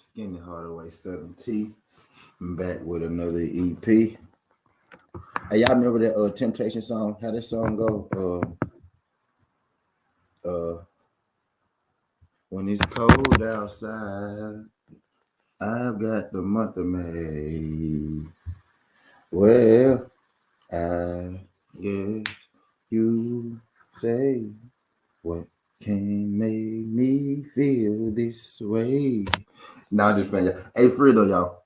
Skinny Hardaway 7T. I'm back with another EP. Hey, y'all remember that Temptation song? How that song go? When it's cold outside, I've got the month of May. Well, I guess you say what can make me feel this way. Nah, just playing. Hey, for real though, y'all.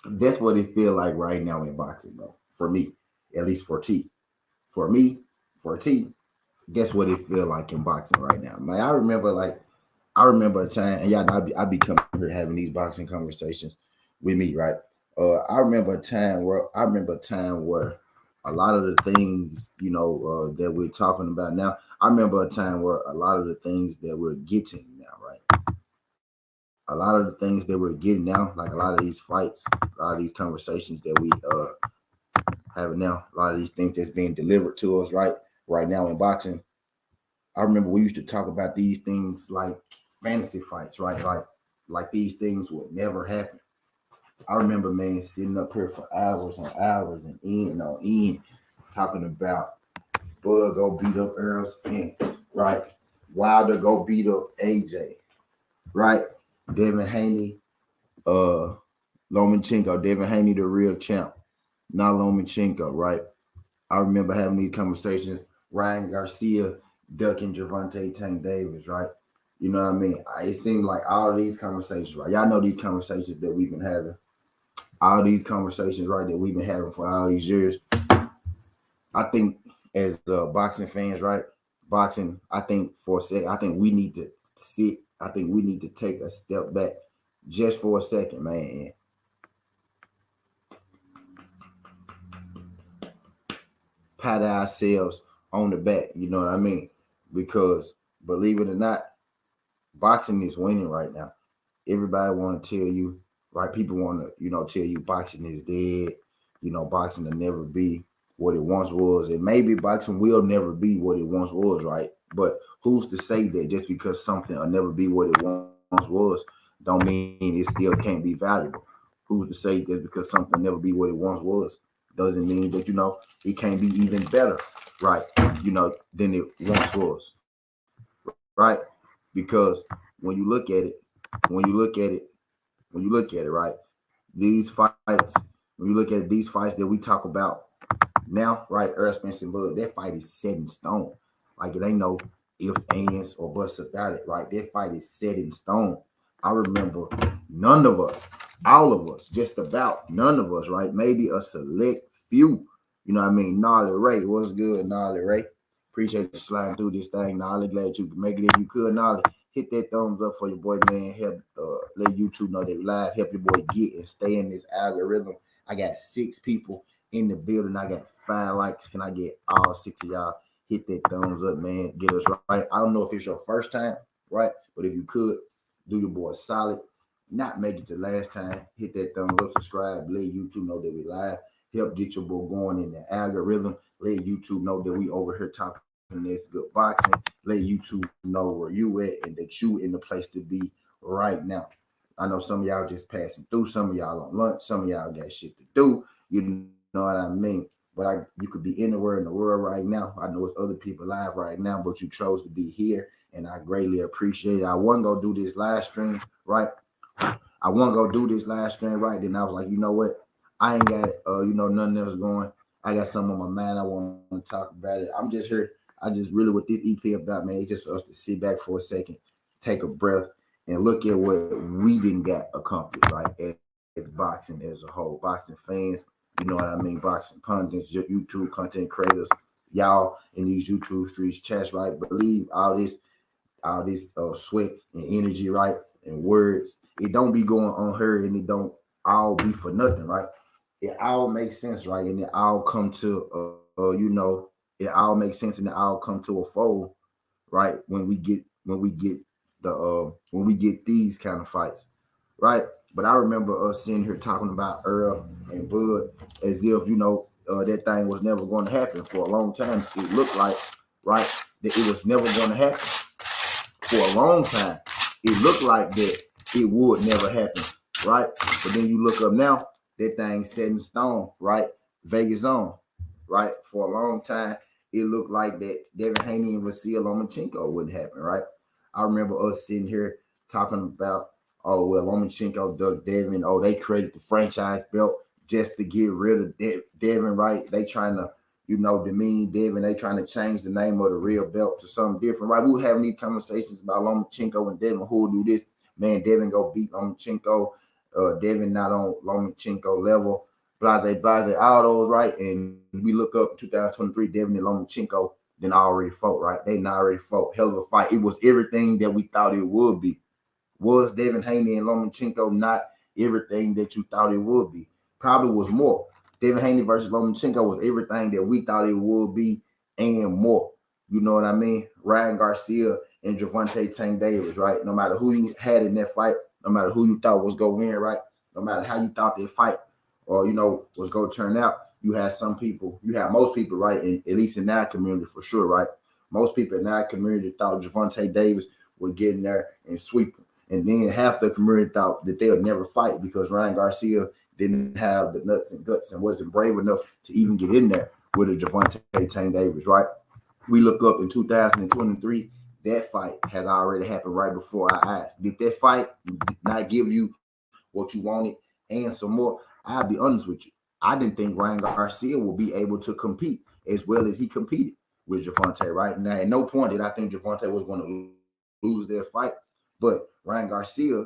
That's what it feel like right now in boxing, bro. For me, at least for T. For me, for T, that's what it feel like in boxing right now. Man, I remember a time, and y'all know I be coming here having these boxing conversations with me, right? I remember a time where a lot of the things, that we're talking about now. I remember a time where a lot of the things that we're getting now, right? A lot of the things that we're getting now, like a lot of these fights, a lot of these conversations that we having now, a lot of these things that's being delivered to us right now in boxing. I remember we used to talk about these things like fantasy fights, right? Like these things would never happen. I remember, man, sitting up here for hours on hours and end on end talking about Bud go beat up Earl Spence, right? Wilder go beat up AJ, right? Devin Haney, Lomachenko, Devin Haney, the real champ, not Lomachenko, right? I remember having these conversations. Ryan Garcia ducking Gervonta Tank Davis, right? You know what I mean? It seemed like all these conversations, right? Y'all know these conversations that we've been having. All these conversations, right, that we've been having for all these years. I think as boxing fans, right? Boxing, I think for a second, I think we need to sit. I think we need to take a step back just for a second, man. Pat ourselves on the back, you know what I mean? Because believe it or not, boxing is winning right now. Everybody want to tell you, right? People want to, tell you boxing is dead. Boxing will never be what it once was. And maybe boxing will never be what it once was, right? But who's to say that just because something will never be what it once was, don't mean it still can't be valuable? Who's to say just because something will never be what it once was? Doesn't mean that, it can't be even better, right? Than it once was, right? Because when you look at it, when you look at it, when you look at it, right? These fights, when you look at these fights that we talk about now, right? Earl Spence and Bud, that fight is set in stone. Like it ain't no if, ands, or buts about it, right? That fight is set in stone. I remember none of us, all of us, just about none of us, right? Maybe a select few. You know what I mean? Gnarly Ray, what's good, Gnarly Ray? Appreciate you sliding through this thing, Gnarly. Glad you could make it if you could, Gnarly. Hit that thumbs up for your boy, man. Help let YouTube know they live. Help your boy get and stay in this algorithm. I got 6 people in the building. I got 5 likes. Can I get all 6 of y'all? Hit that thumbs up, man. Get us right. I don't know if it's your first time, right? But if you could, do your boy solid. Not make it the last time. Hit that thumbs up, subscribe. Let YouTube know that we live. Help get your boy going in the algorithm. Let YouTube know that we over here talking this good boxing. Let YouTube know where you at and that you in the place to be right now. I know some of y'all just passing through. Some of y'all on lunch. Some of y'all got shit to do. You know what I mean? But you could be anywhere in the world right now. I know it's other people live right now, but you chose to be here, and I greatly appreciate it. I wasn't gonna do this live stream, right? I wasn't gonna do this live stream, right? Then I was like, you know what? I ain't got nothing else going. I got something on my mind. I want to talk about it. I'm just here. I just really what this EP about, man. It's just for us to sit back for a second, take a breath, and look at what we didn't get accomplished, right? As boxing as a whole, boxing fans, you know what I mean? Boxing pundits, YouTube content creators, y'all in these YouTube streets, chats, right? Believe all this sweat and energy, right? And words. It don't be going on her, and it don't all be for nothing, right? It all makes sense, right? And it all come to it all makes sense and it all come to a fold, right? When we get these kind of fights, right? But I remember us sitting here talking about Earl and Bud as if that thing was never going to happen for a long time. It looked like, right, that it was never going to happen for a long time. It looked like that it would never happen, right? But then you look up now, that thing's set in stone, right? Vegas on, right? For a long time, it looked like that Devin Haney and Vasil Lomachenko wouldn't happen, right? I remember us sitting here talking about, oh, well, Lomachenko, Doug Devin, oh, they created the franchise belt just to get rid of Devin, right? They trying to, demean Devin. They trying to change the name of the real belt to something different, right? We were having these conversations about Lomachenko and Devin. Who will do this? Man, Devin go beat Lomachenko. Devin not on Lomachenko level. Blase, all those, right? And we look up 2023, Devin and Lomachenko, then already fought, right? They not already fought. Hell of a fight. It was everything that we thought it would be. Was Devin Haney and Lomachenko not everything that you thought it would be? Probably was more. Devin Haney versus Lomachenko was everything that we thought it would be and more. You know what I mean? Ryan Garcia and Gervonta Tank Davis, right? No matter who you had in that fight, no matter who you thought was going to win, right? No matter how you thought that fight or, was going to turn out, you had most people, right? And at least in that community for sure, right? Most people in that community thought Gervonta Davis would get in there and sweep him. And then half the community thought that they'll never fight because Ryan Garcia didn't have the nuts and guts and wasn't brave enough to even get in there with a Gervonta Tank Davis, right? We look up in 2023, that fight has already happened right before our eyes. Did that fight not give you what you wanted and some more? I'll be honest with you. I didn't think Ryan Garcia would be able to compete as well as he competed with Gervonta, right? Now, at no point did I think Gervonta was going to lose their fight, but Ryan Garcia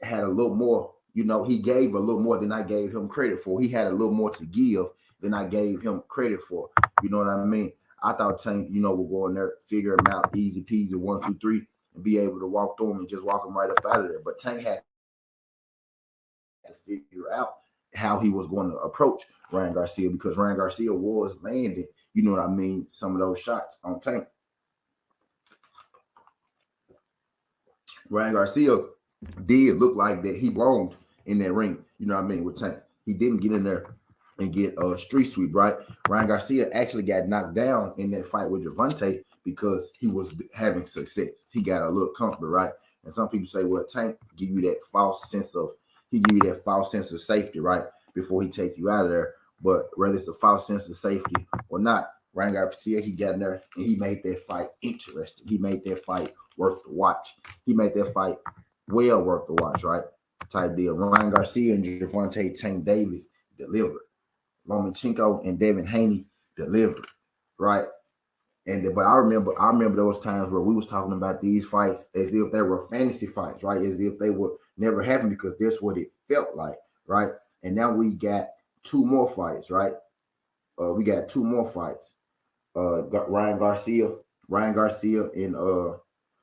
had a little more, he gave a little more than I gave him credit for. He had a little more to give than I gave him credit for. You know what I mean? I thought Tank, would go in there, figure him out, easy peasy, 1, 2, 3, and be able to walk through him and just walk him right up out of there. But Tank had to figure out how he was going to approach Ryan Garcia because Ryan Garcia was landing, some of those shots on Tank. Ryan Garcia did look like that he belonged in that ring, with Tank. He didn't get in there and get a street sweep, right? Ryan Garcia actually got knocked down in that fight with Gervonta because he was having success. He got a little comfortable, right? And some people say, well, Tank give you that false sense of safety, right? Before he take you out of there. But whether it's a false sense of safety or not, Ryan Garcia, he got in there and he made that fight interesting. He made that fight worth the watch. He made that fight well worth the watch, right? Type deal. Ryan Garcia and Gervonta Tank Davis delivered. Lomachenko and Devin Haney delivered, right? But I remember those times where we was talking about these fights as if they were fantasy fights, right? As if they would never happen because that's what it felt like, right? And now we got two more fights, right? We got two more fights. Ryan Garcia and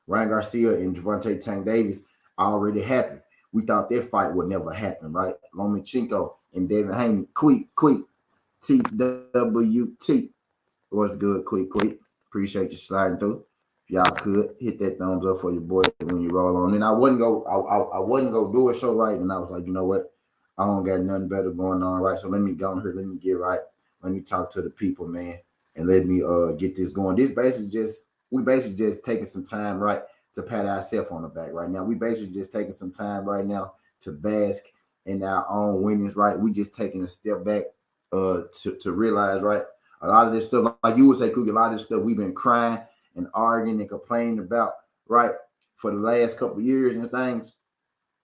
Gervonta Tank Davis already happened. We thought that fight would never happen, right? Lomachenko and Devin Haney, quick, TWT. What's good, quick. Appreciate you sliding through. If y'all could hit that thumbs up for your boy when you roll on. And I wasn't go do a show right, and I was like, you know what? I don't got nothing better going on, right? So let me go on here, let me get right. Let me talk to the people, man, and let me get this going. We basically just taking some time, right, to pat ourselves on the back right now. We basically just taking some time right now to bask in our own winnings, right? We just taking a step back to realize, right, a lot of this stuff, like you would say, Cookie, a lot of this stuff we've been crying and arguing and complaining about, right, for the last couple of years and things.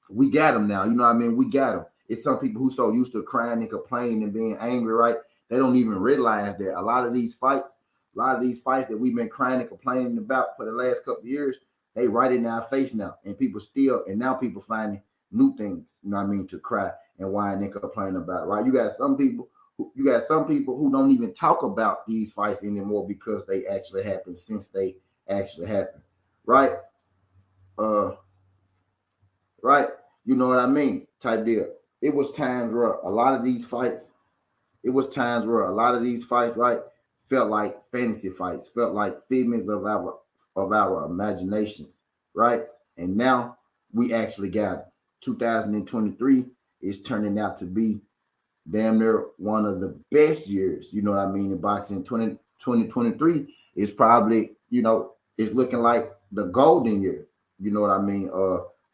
We got them now. You know what I mean? We got them. It's some people who so used to crying and complaining and being angry, right? They don't even realize that a lot of these fights that we've been crying and complaining about for the last couple of years, they right in our face now. And now people finding new things, to cry and whine and complain about, right? You got some people who don't even talk about these fights anymore because they actually happened since they actually happened, right? Right? You know what I mean? Type deal. It was times where a lot of these fights, right, felt like fantasy fights, felt like figments of our imaginations, right? And now we actually got it. 2023 is turning out to be damn near one of the best years, in boxing. 2023 is probably, it's looking like the golden year,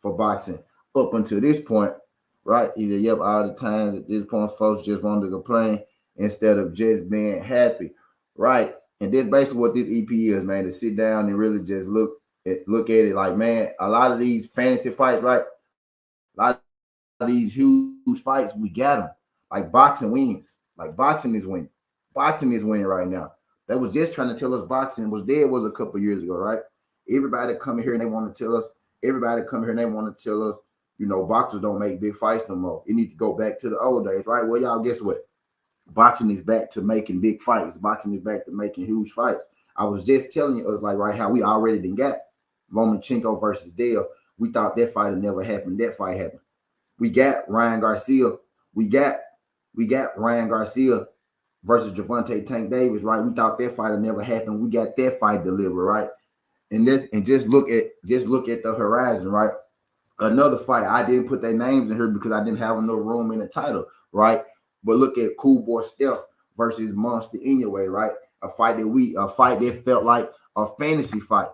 for boxing up until this point, right? He said, yep, all the times at this point, folks just wanted to complain instead of just being happy, right? And that's basically what this EP is, man, to sit down and really just look at it like, man, a lot of these fantasy fights, right? A lot of these huge fights, we got them. Like boxing wins. Like boxing is winning. Boxing is winning right now. That was just trying to tell us boxing was dead was a couple years ago, right? Everybody come here and they want to tell us, everybody come here and they want to tell us, boxers don't make big fights no more. It need to go back to the old days, right? Well, y'all, guess what? Boxing is back to making big fights. Boxing is back to making huge fights. I was just telling you, it was like, right, how we already done got Lomachenko versus Dale. We thought that fight had never happened. That fight happened. We got Ryan Garcia. We got Ryan Garcia versus Gervonta Tank Davis, right? We thought that fight had never happened. We got that fight delivered, right? And just look at the horizon, right? Another fight. I didn't put their names in here because I didn't have enough room in the title, right? But look at Cool Boy Steph versus Monster Inoue, right? A fight that felt like a fantasy fight.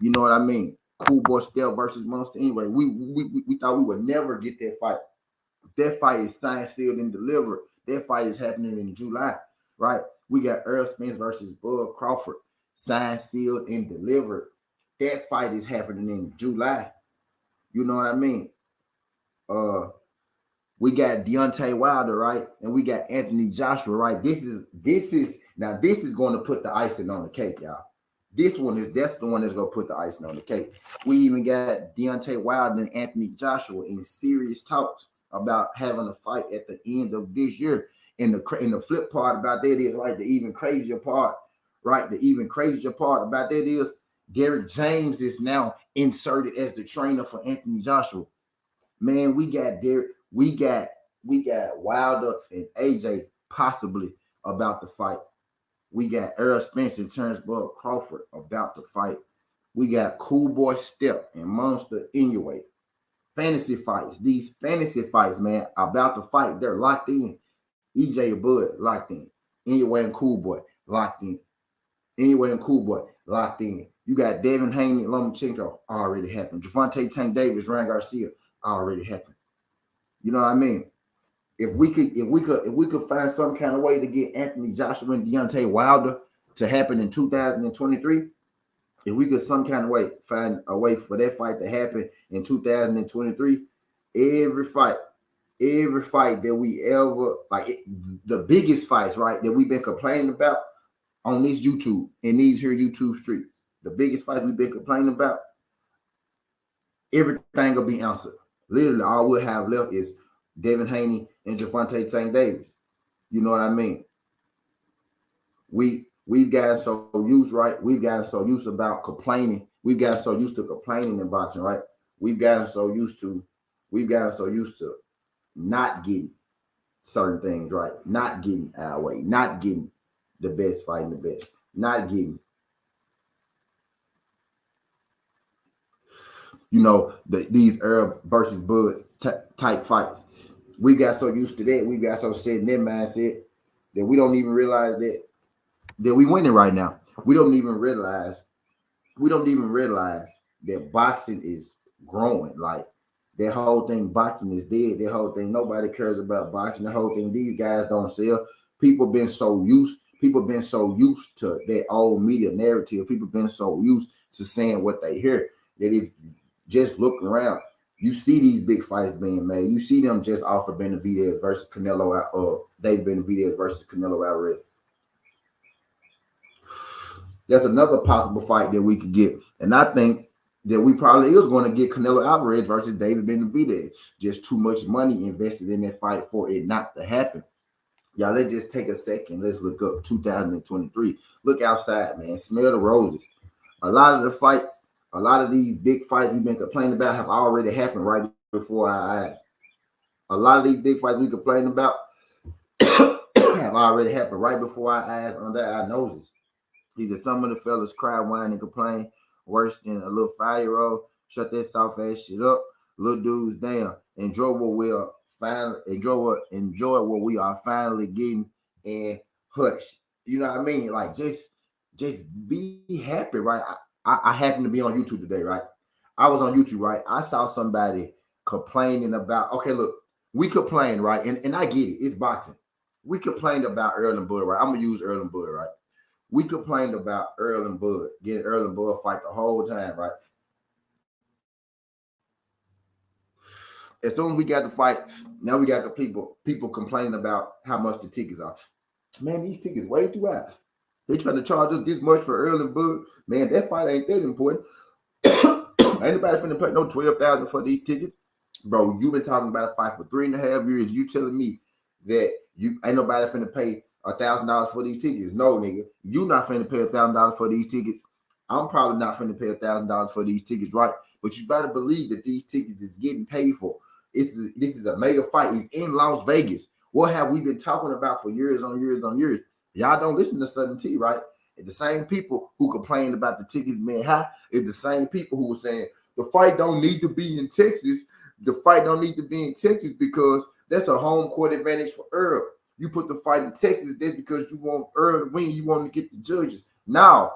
You know what I mean? Cool Boy Steph versus Monster Inoue. We thought we would never get that fight. That fight is signed, sealed, and delivered. That fight is happening in July, right? We got Earl Spence versus Bud Crawford, signed, sealed, and delivered. That fight is happening in July. You know what I mean? We got Deontay Wilder, right? And we got Anthony Joshua, right? This is going to put the icing on the cake, y'all. That's the one that's gonna put the icing on the cake. We even got Deontay Wilder and Anthony Joshua in serious talks about having a fight at the end of this year. And the flip part about that is, right, the even crazier part about that is Derek James is now inserted as the trainer for Anthony Joshua. Man, we got Wilder and AJ possibly about to fight. We got Earl Spence and Terrence Bud Crawford about to fight. We got Cool Boy Steph and Monster Inoue. Fantasy fights. These fantasy fights, man, about to fight. They're locked in. EJ and Bud locked in. Inoue and Cool Boy locked in. Inoue and Cool Boy locked in. You got Devin Haney, Lomachenko already happened. Gervonta Tank Davis, Ryan Garcia already happened. You know what I mean? If we could find some kind of way to get Anthony Joshua and Deontay Wilder to happen in 2023, if we could some kind of way find a way for that fight to happen in 2023, every fight that we ever the biggest fights, right, that we've been complaining about on this YouTube, in these here YouTube streets, the biggest fights we've been complaining about, everything will be answered. Literally, all we'll have left is Devin Haney and Gervonta Tank Davis. You know what I mean? We've gotten so used, right? We've gotten so used about complaining. We've gotten so used to complaining in boxing, right? We've gotten so used to not getting certain things right, not getting our way, not getting the best fighting the best, not getting these Earl versus Bud type fights. We got so used to that. We got so set in that mindset that we don't even realize that we winning right now. We don't even realize that boxing is growing. Like that whole thing, boxing is dead. That whole thing, nobody cares about boxing. The whole thing, these guys don't sell. People been so used to that old media narrative. People been so used to saying what they hear that if just look around, you see these big fights being made. You see them just off of Benavidez versus Canelo, or David Benavidez versus Canelo Alvarez. That's another possible fight that we could get. And I think that we probably is going to get Canelo Alvarez versus David Benavidez. Just too much money invested in that fight for it not to happen. Y'all, let's just take a second. Let's look up 2023. Look outside, man. Smell the roses. A lot of the fights, a lot of these big fights we've been complaining about have already happened right before our eyes. A lot of these big fights we complain about have already happened right before our eyes, under our noses. These are some of the fellas cry, whine, and complain worse than a little 5-year-old. Shut that soft ass shit up. Little dudes, damn. Enjoy what we are finally getting, and hush. You know what I mean? Like just be happy, right? I happen to be on YouTube today, right? I was on YouTube, right? I saw somebody complaining about, okay, look, we complain, right? And I get it, it's boxing. We complained about Earl and Bud, right? I'm gonna use Earl and Bud, right? We complained about Earl and Bud, getting Earl and Bud fight the whole time, right? As soon as we got the fight, now we got the people complaining about how much the tickets are. Man, these tickets way too high. They trying to charge us this much for Earl and Bud. Man, that fight ain't that important. Ain't nobody finna pay no 12,000 for these tickets, bro. You've been talking about a fight for 3.5 years. You telling me that you ain't nobody finna pay $1,000 for these tickets? No, nigga, you not finna pay $1,000 for these tickets. I'm probably not finna pay $1,000 for these tickets, right? But you better believe that these tickets is getting paid for. This is a mega fight. It's in Las Vegas. What have we been talking about for years on years on years? Y'all don't listen to Southern T, right? And the same people who complained about the tickets being high is the same people who were saying the fight don't need to be in Texas. The fight don't need to be in Texas because that's a home court advantage for Earl. You put the fight in Texas, that's because you want Earl to win. You want to get the judges. Now,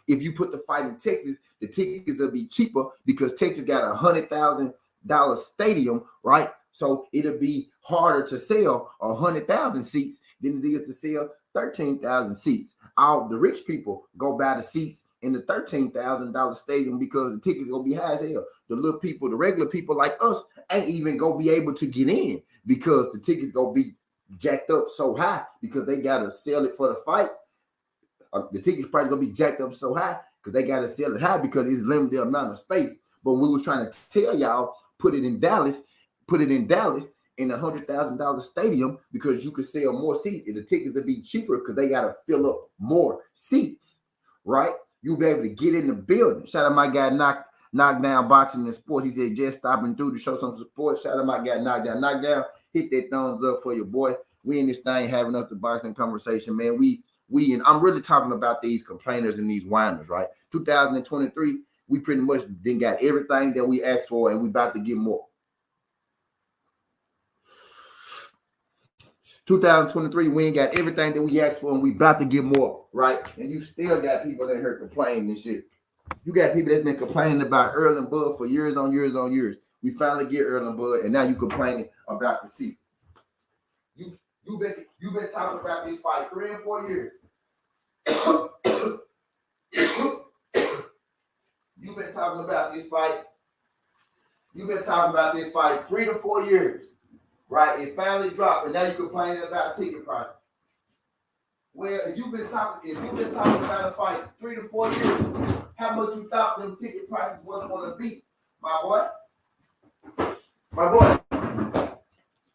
if you put the fight in Texas, the tickets will be cheaper because Texas got $100,000 stadium, right? So it'll be harder to sell 100,000 seats than it is to sell 13,000 seats. All the rich people go buy the seats in the $13,000 stadium because the tickets gonna be high as hell. The little people, the regular people like us, ain't even gonna be able to get in because the tickets gonna be jacked up so high because they gotta sell it for the fight. The tickets price gonna be jacked up so high because they gotta sell it high because it's limited amount of space. But we was trying to tell y'all, put it in Dallas in $100,000 stadium because you could sell more seats and the tickets will be cheaper because they gotta fill up more seats, right? You'll be able to get in the building. Shout out my guy Knockdown Boxing and Sports. He said just stopping through to show some support. Shout out my guy Knockdown. Hit that thumbs up for your boy. We in this thing having us a boxing conversation, man. And I'm really talking about these complainers and these whiners, right? 2023, we pretty much then got everything that we asked for, and we about to get more. 2023, we ain't got everything that we asked for, and we about to get more, right? And you still got people that heard complaining and shit. You got people that's been complaining about Earl and Bud for years on years on years. We finally get Earl and Bud, and now you complaining about the seats. You've been talking about this fight 3 and 4 years. You've been talking about this fight. You've been talking about this fight 3 to 4 years, right? It finally dropped, and now you're complaining about ticket prices. Well, if you've been talking about a fight 3 to 4 years, how much you thought them ticket prices was going to be, my boy? My boy,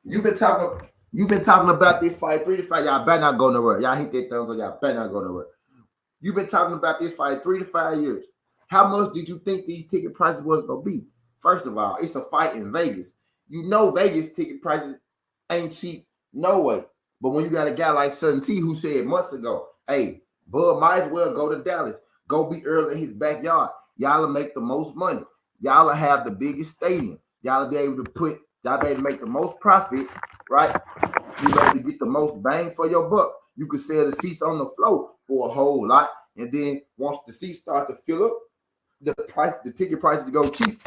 you've been talking about this fight 3 to 5. Y'all better not go nowhere. Y'all hit that thumbs up. Y'all better not go nowhere. You've been talking about this fight 3 to 5 years. How much did you think these ticket prices was going to be? First of all, it's a fight in Vegas. You know Vegas ticket prices ain't cheap, no way. But when you got a guy like Southern T who said months ago, hey, Bud might as well go to Dallas. Go be Earl in his backyard. Y'all will make the most money. Y'all will have the biggest stadium. Y'all will be able to make the most profit, right? You be able to get the most bang for your buck. You can sell the seats on the floor for a whole lot. And then once the seats start to fill up, the ticket prices go cheap.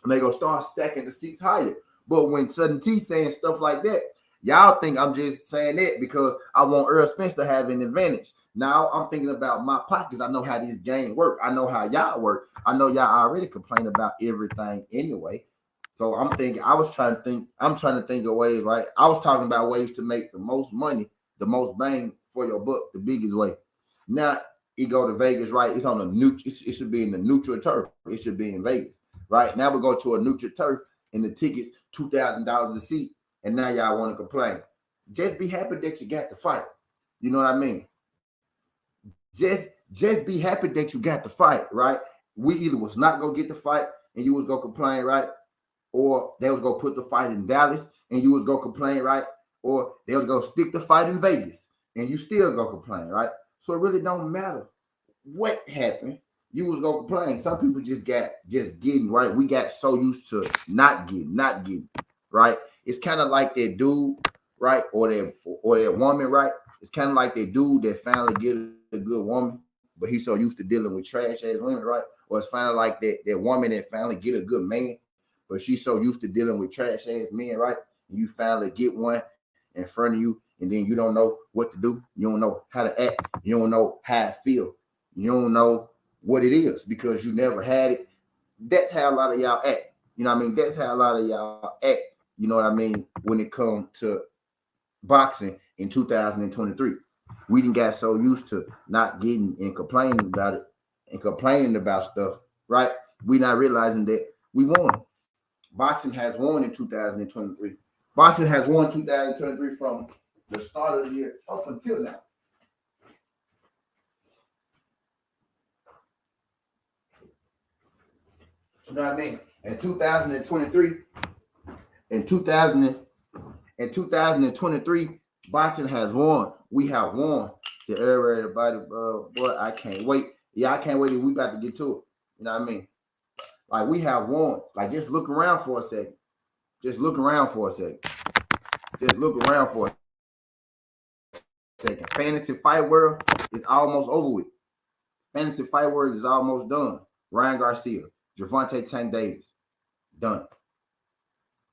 And they gonna start stacking the seats higher. But when Southern T saying stuff like that, y'all think I'm just saying that because I want Earl Spence to have an advantage. Now I'm thinking about my pockets. I know how this game work. I know how y'all work. I know y'all already complain about everything anyway. So I'm trying to think of ways, right? I was talking about ways to make the most money, the most bang for your buck, the biggest way. Now it go to Vegas, right? It's on a neutral. It should be in the neutral turf. It should be in Vegas, right? Now we go to a neutral turf, and the tickets $2,000 a seat, and now y'all want to complain. Just be happy that you got the fight. You know what I mean? Just be happy that you got the fight, right? We either was not gonna get the fight, and you was gonna complain, right? Or they was gonna put the fight in Dallas, and you was gonna complain, right? Or they was gonna stick the fight in Vegas, and you still gonna complain, right? So it really don't matter what happened. You was gonna complain. Some people just getting, right. We got so used to not getting, right. It's kind of like that dude, right, or that woman, right. It's kind of like that dude that finally get a good woman, but he's so used to dealing with trash ass women, right? Or it's finally like that woman that finally get a good man, but she's so used to dealing with trash ass men, right? And you finally get one in front of you, and then you don't know what to do. You don't know how to act. You don't know how it feel. You don't know what it is because you never had it. That's how a lot of y'all act. You know what I mean? That's how a lot of y'all act. You know what I mean? When it comes to boxing in 2023, we didn't got so used to not getting and complaining about it and complaining about stuff, right? We not realizing that we won. Boxing has won in 2023. Boxing has won 2023 from the start of the year up until now. You know what I mean? In 2023, in 2023, boxing has won. We have won. To everybody, boy, I can't wait. Yeah, I can't wait. We about to get to it. You know what I mean? Like we have won. Like just look around for a second. Just look around for a second. Just look around for a second. Fantasy fight world is almost over with. Fantasy fight world is almost done. Ryan Garcia, Gervonta Tank Davis, done.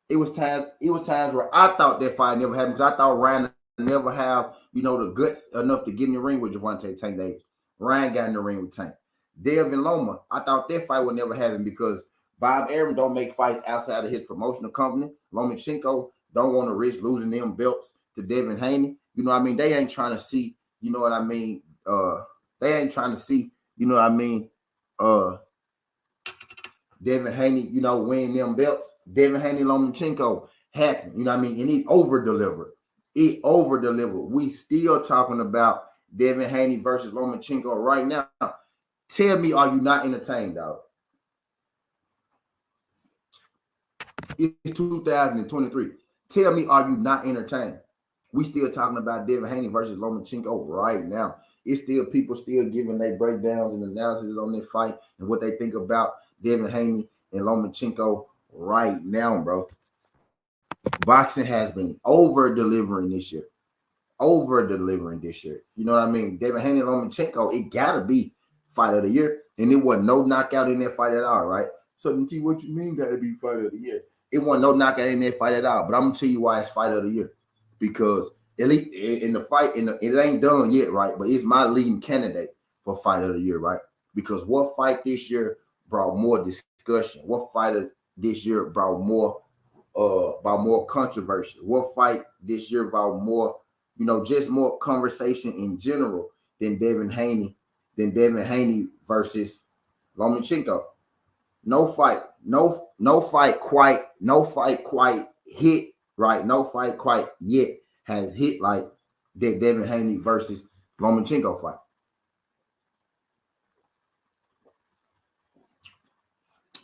It was times where I thought that fight never happened because I thought Ryan never have, the guts enough to get in the ring with Gervonta Tank Davis. Ryan got in the ring with Tank. Dev and Loma, I thought that fight would never happen because Bob Arum don't make fights outside of his promotional company. Lomachenko don't want to risk losing them belts to Devin Haney. You know what I mean? They ain't trying to see, you know what I mean? They ain't trying to see, you know what I mean? Devin Haney, winning them belts. Devin Haney, Lomachenko happened, you know what I mean? And he over-delivered. We still talking about Devin Haney versus Lomachenko right now. Tell me, are you not entertained, dog? It's 2023. Tell me, are you not entertained? We still talking about Devin Haney versus Lomachenko right now. It's still people still giving their breakdowns and analysis on their fight and what they think about Devin Haney and Lomachenko right now, bro. Boxing has been over-delivering this year. You know what I mean? Devin Haney and Lomachenko, it gotta be fight of the year. And it wasn't no knockout in that fight at all, right? So what you mean gotta be fight of the year? It wasn't no knockout in that fight at all. But I'm gonna tell you why it's fight of the year. Because at least in the fight, it ain't done yet, right? But it's my leading candidate for fight of the year, right? Because what fight this year brought more discussion? What fight of this year brought more controversy? What fight this year brought more, just more conversation in general than Devin Haney versus Lomachenko? No fight quite hit, right? No fight quite yet has hit like that Devin Haney versus Lomachenko fight.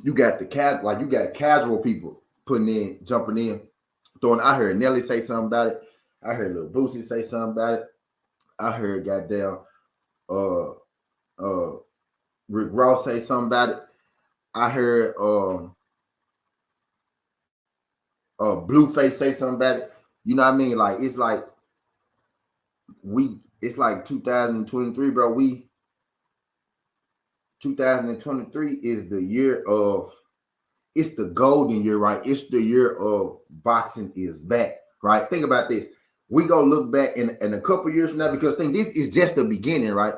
You got casual people jumping in, throwing. I heard Nelly say something about it. I heard Lil Boosie say something about it. I heard goddamn Rick Ross say something about it. I heard Blueface say something about it. You know what I mean? Like it's like 2023, bro. 2023 is the year of, it's the golden year, right? It's the year of boxing is back, right? Think about this. We go look back in a couple years from now because this is just the beginning, right?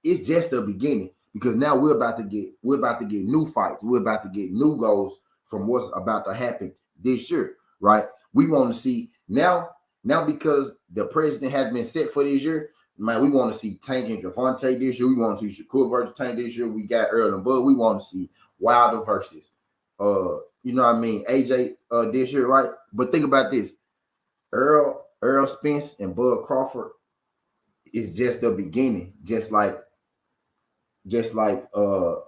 It's just the beginning because now we're about to get new fights. We're about to get new goals from what's about to happen this year, right? We want to see now because the president has been set for this year. Man, we want to see Tank and Gervonta this year. We want to see Shakur versus Tank this year. We got Earl and Bud. We want to see Wilder versus AJ this year, right? But think about this. Earl Spence and Bud Crawford is just the beginning. Just like Ryan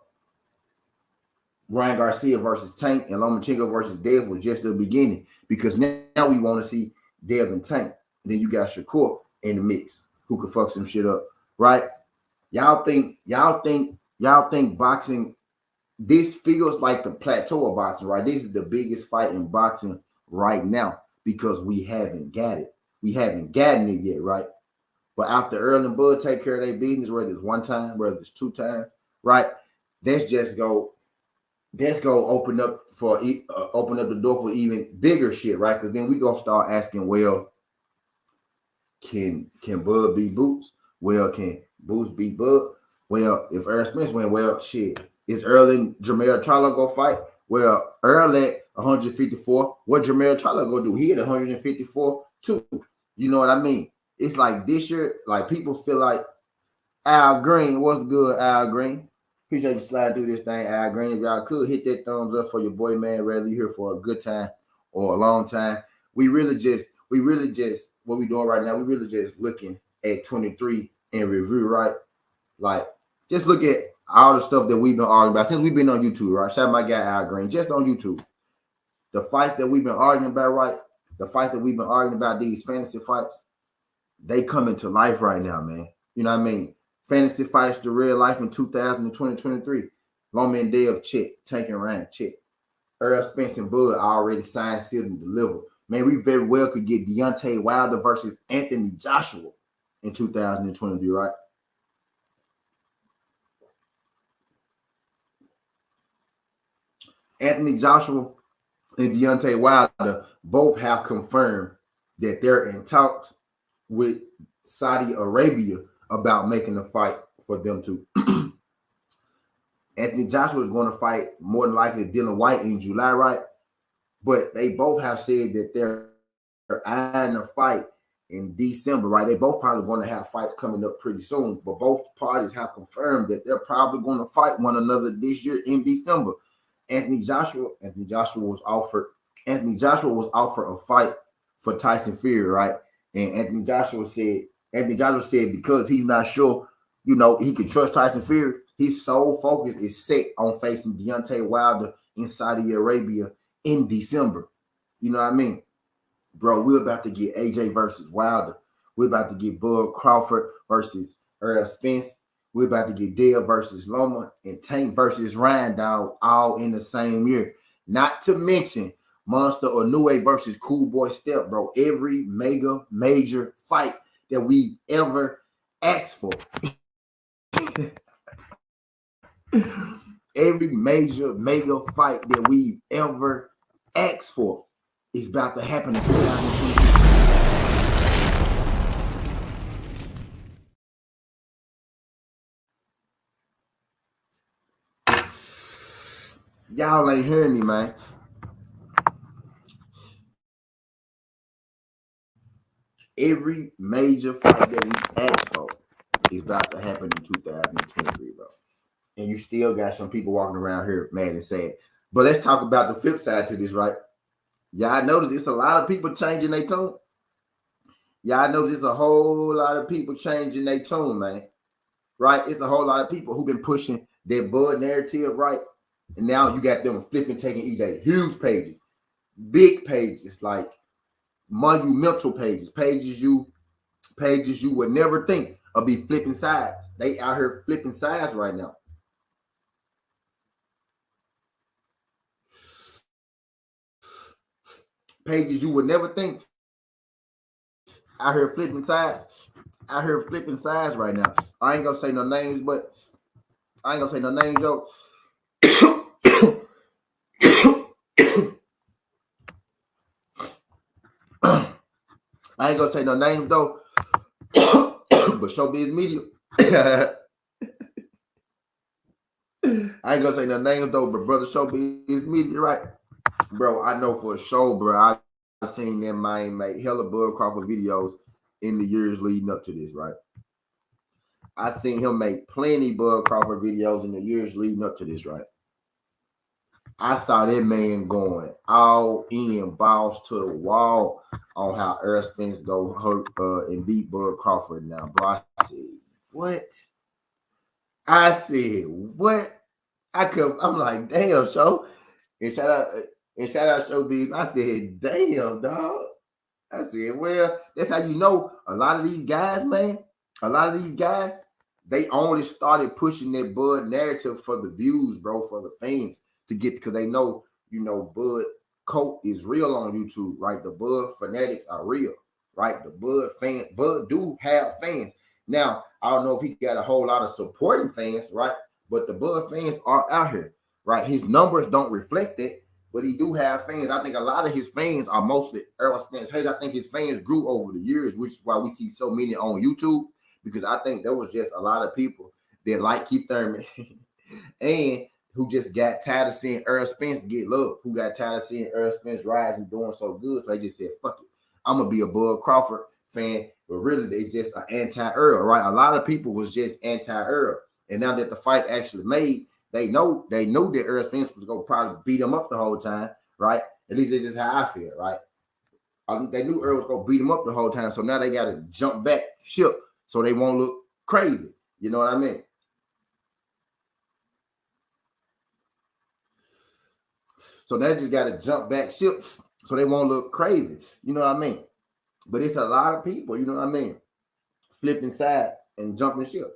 Garcia versus Tank and Lomachenko versus Dev was just the beginning. Because now we want to see Dev and Tank. Then you got Shakur in the mix who could fuck some shit up, right? Y'all think boxing, this feels like the plateau of boxing, right? This is the biggest fight in boxing right now because we haven't got it. We haven't gotten it yet, right? But after Earl and Bud take care of their business, whether it's one time, whether it's two times, right? Let's just go. Let's go open up open up the door for even bigger shit, right? Because then we gonna start asking, well, can Bud beat Boots? Well, can Boots beat Bud? Well, if Earl Spence win, well, shit, is Earl and Jermell Charlo go fight? Well, Earl at 154. What Jermell Charlo go do? He at 154 too. You know what I mean? It's like this year, like people feel like Al Green. What's good, Al Green? Appreciate you slide through this thing, Al Green. If y'all could hit that thumbs up for your boy, man. Whether you're here for a good time or a long time. We really just what we doing right now, we really just looking at 23 in review, right? Like, just look at all the stuff that we've been arguing about since we've been on YouTube, right? Shout out my guy Al Green, just on YouTube. The fights that we've been arguing about, right? The fights that we've been arguing about, these fantasy fights, they come into life right now, man. You know what I mean? Fantasy fights to real life in 2023. Loma-Dev, check. Tank and Ryan, check. Earl Spence and Bud already signed, sealed, and delivered. Man, we very well could get Deontay Wilder versus Anthony Joshua in 2023, right? Anthony Joshua and Deontay Wilder both have confirmed that they're in talks with Saudi Arabia about making a fight for them to. Anthony Joshua is going to fight more than likely Dylan White in July, right? But they both have said that they're eyeing a fight in December, right? They both probably going to have fights coming up pretty soon, but both parties have confirmed that they're probably going to fight one another this year in December. Anthony Joshua was offered a fight for Tyson Fury, right? And Anthony Joshua said because he's not sure, he can trust Tyson Fury, his sole focus is set on facing Deontay Wilder in Saudi Arabia in December. You know what I mean? Bro, we're about to get AJ versus Wilder. We're about to get Bud Crawford versus Earl Spence. We're about to get Dale versus Loma and Tank versus Ryan Dog all in the same year. Not to mention Monster Inoue versus Cool Boy Step, bro. Every major fight that we ever asked for. Every major fight that we've ever asked for is about to happen in 2023. Y'all ain't hearing me, man. Every major fight that we asked for is about to happen in 2023, bro. And you still got some people walking around here mad and sad. But let's talk about the flip side to this, right? Y'all notice it's a lot of people changing their tune. Y'all notice it's a whole lot of people changing their tune, man. Right? It's a whole lot of people who've been pushing their Bud narrative, right? And now you got them flipping, taking EJ. Huge pages, big pages, like monumental pages, pages you would never think of be flipping sides. They out here flipping sides right now. Pages you would never think out here flipping sides. Out here flipping sides right now. I ain't gonna say no names, but Joe. I ain't gonna say no names though. But Showbiz Media. I ain't gonna say no names though, but brother Showbiz Media, right? Bro, I know for sure, bro. I've seen that man make hella Bud Crawford videos in the years leading up to this, right? I seen him make plenty Bud Crawford videos in the years leading up to this, right? I saw that man going all in, balls to the wall on how Earl Spence go hurt and beat Bud Crawford now, bro. I said, what? I'm like, damn, show. And shout out Showbiz. I said, damn, dog. I said, well, that's how you know a lot of these guys, man. A lot of these guys, they only started pushing that Bud narrative for the views, bro, for the fans to get, because they know, Bud cult is real on YouTube, right? The Bud fanatics are real, right? The Bud do have fans. Now, I don't know if he got a whole lot of supporting fans, right? But the Bud fans are out here, right? His numbers don't reflect it, but he do have fans. I think a lot of his fans are mostly Errol Spence haters. I think his fans grew over the years, which is why we see so many on YouTube, because I think there was just a lot of people that like Keith Thurman and who just got tired of seeing Errol Spence get love, who got tired of seeing Errol Spence rise and doing so good. So they just said, fuck it, I'm going to be a Bud Crawford fan. But really, it's just an anti-Earl, right? A lot of people was just anti-Earl. And now that the fight actually made, they knew that Errol Spence was going to probably beat him up the whole time, right? At least that's just how I feel, right? They knew Earl was going to beat him up the whole time. So now they got to jump back ship so they won't look crazy. You know what I mean? So they just got to jump back ship so they won't look crazy. You know what I mean? But it's a lot of people, you know what I mean? Flipping sides and jumping ship.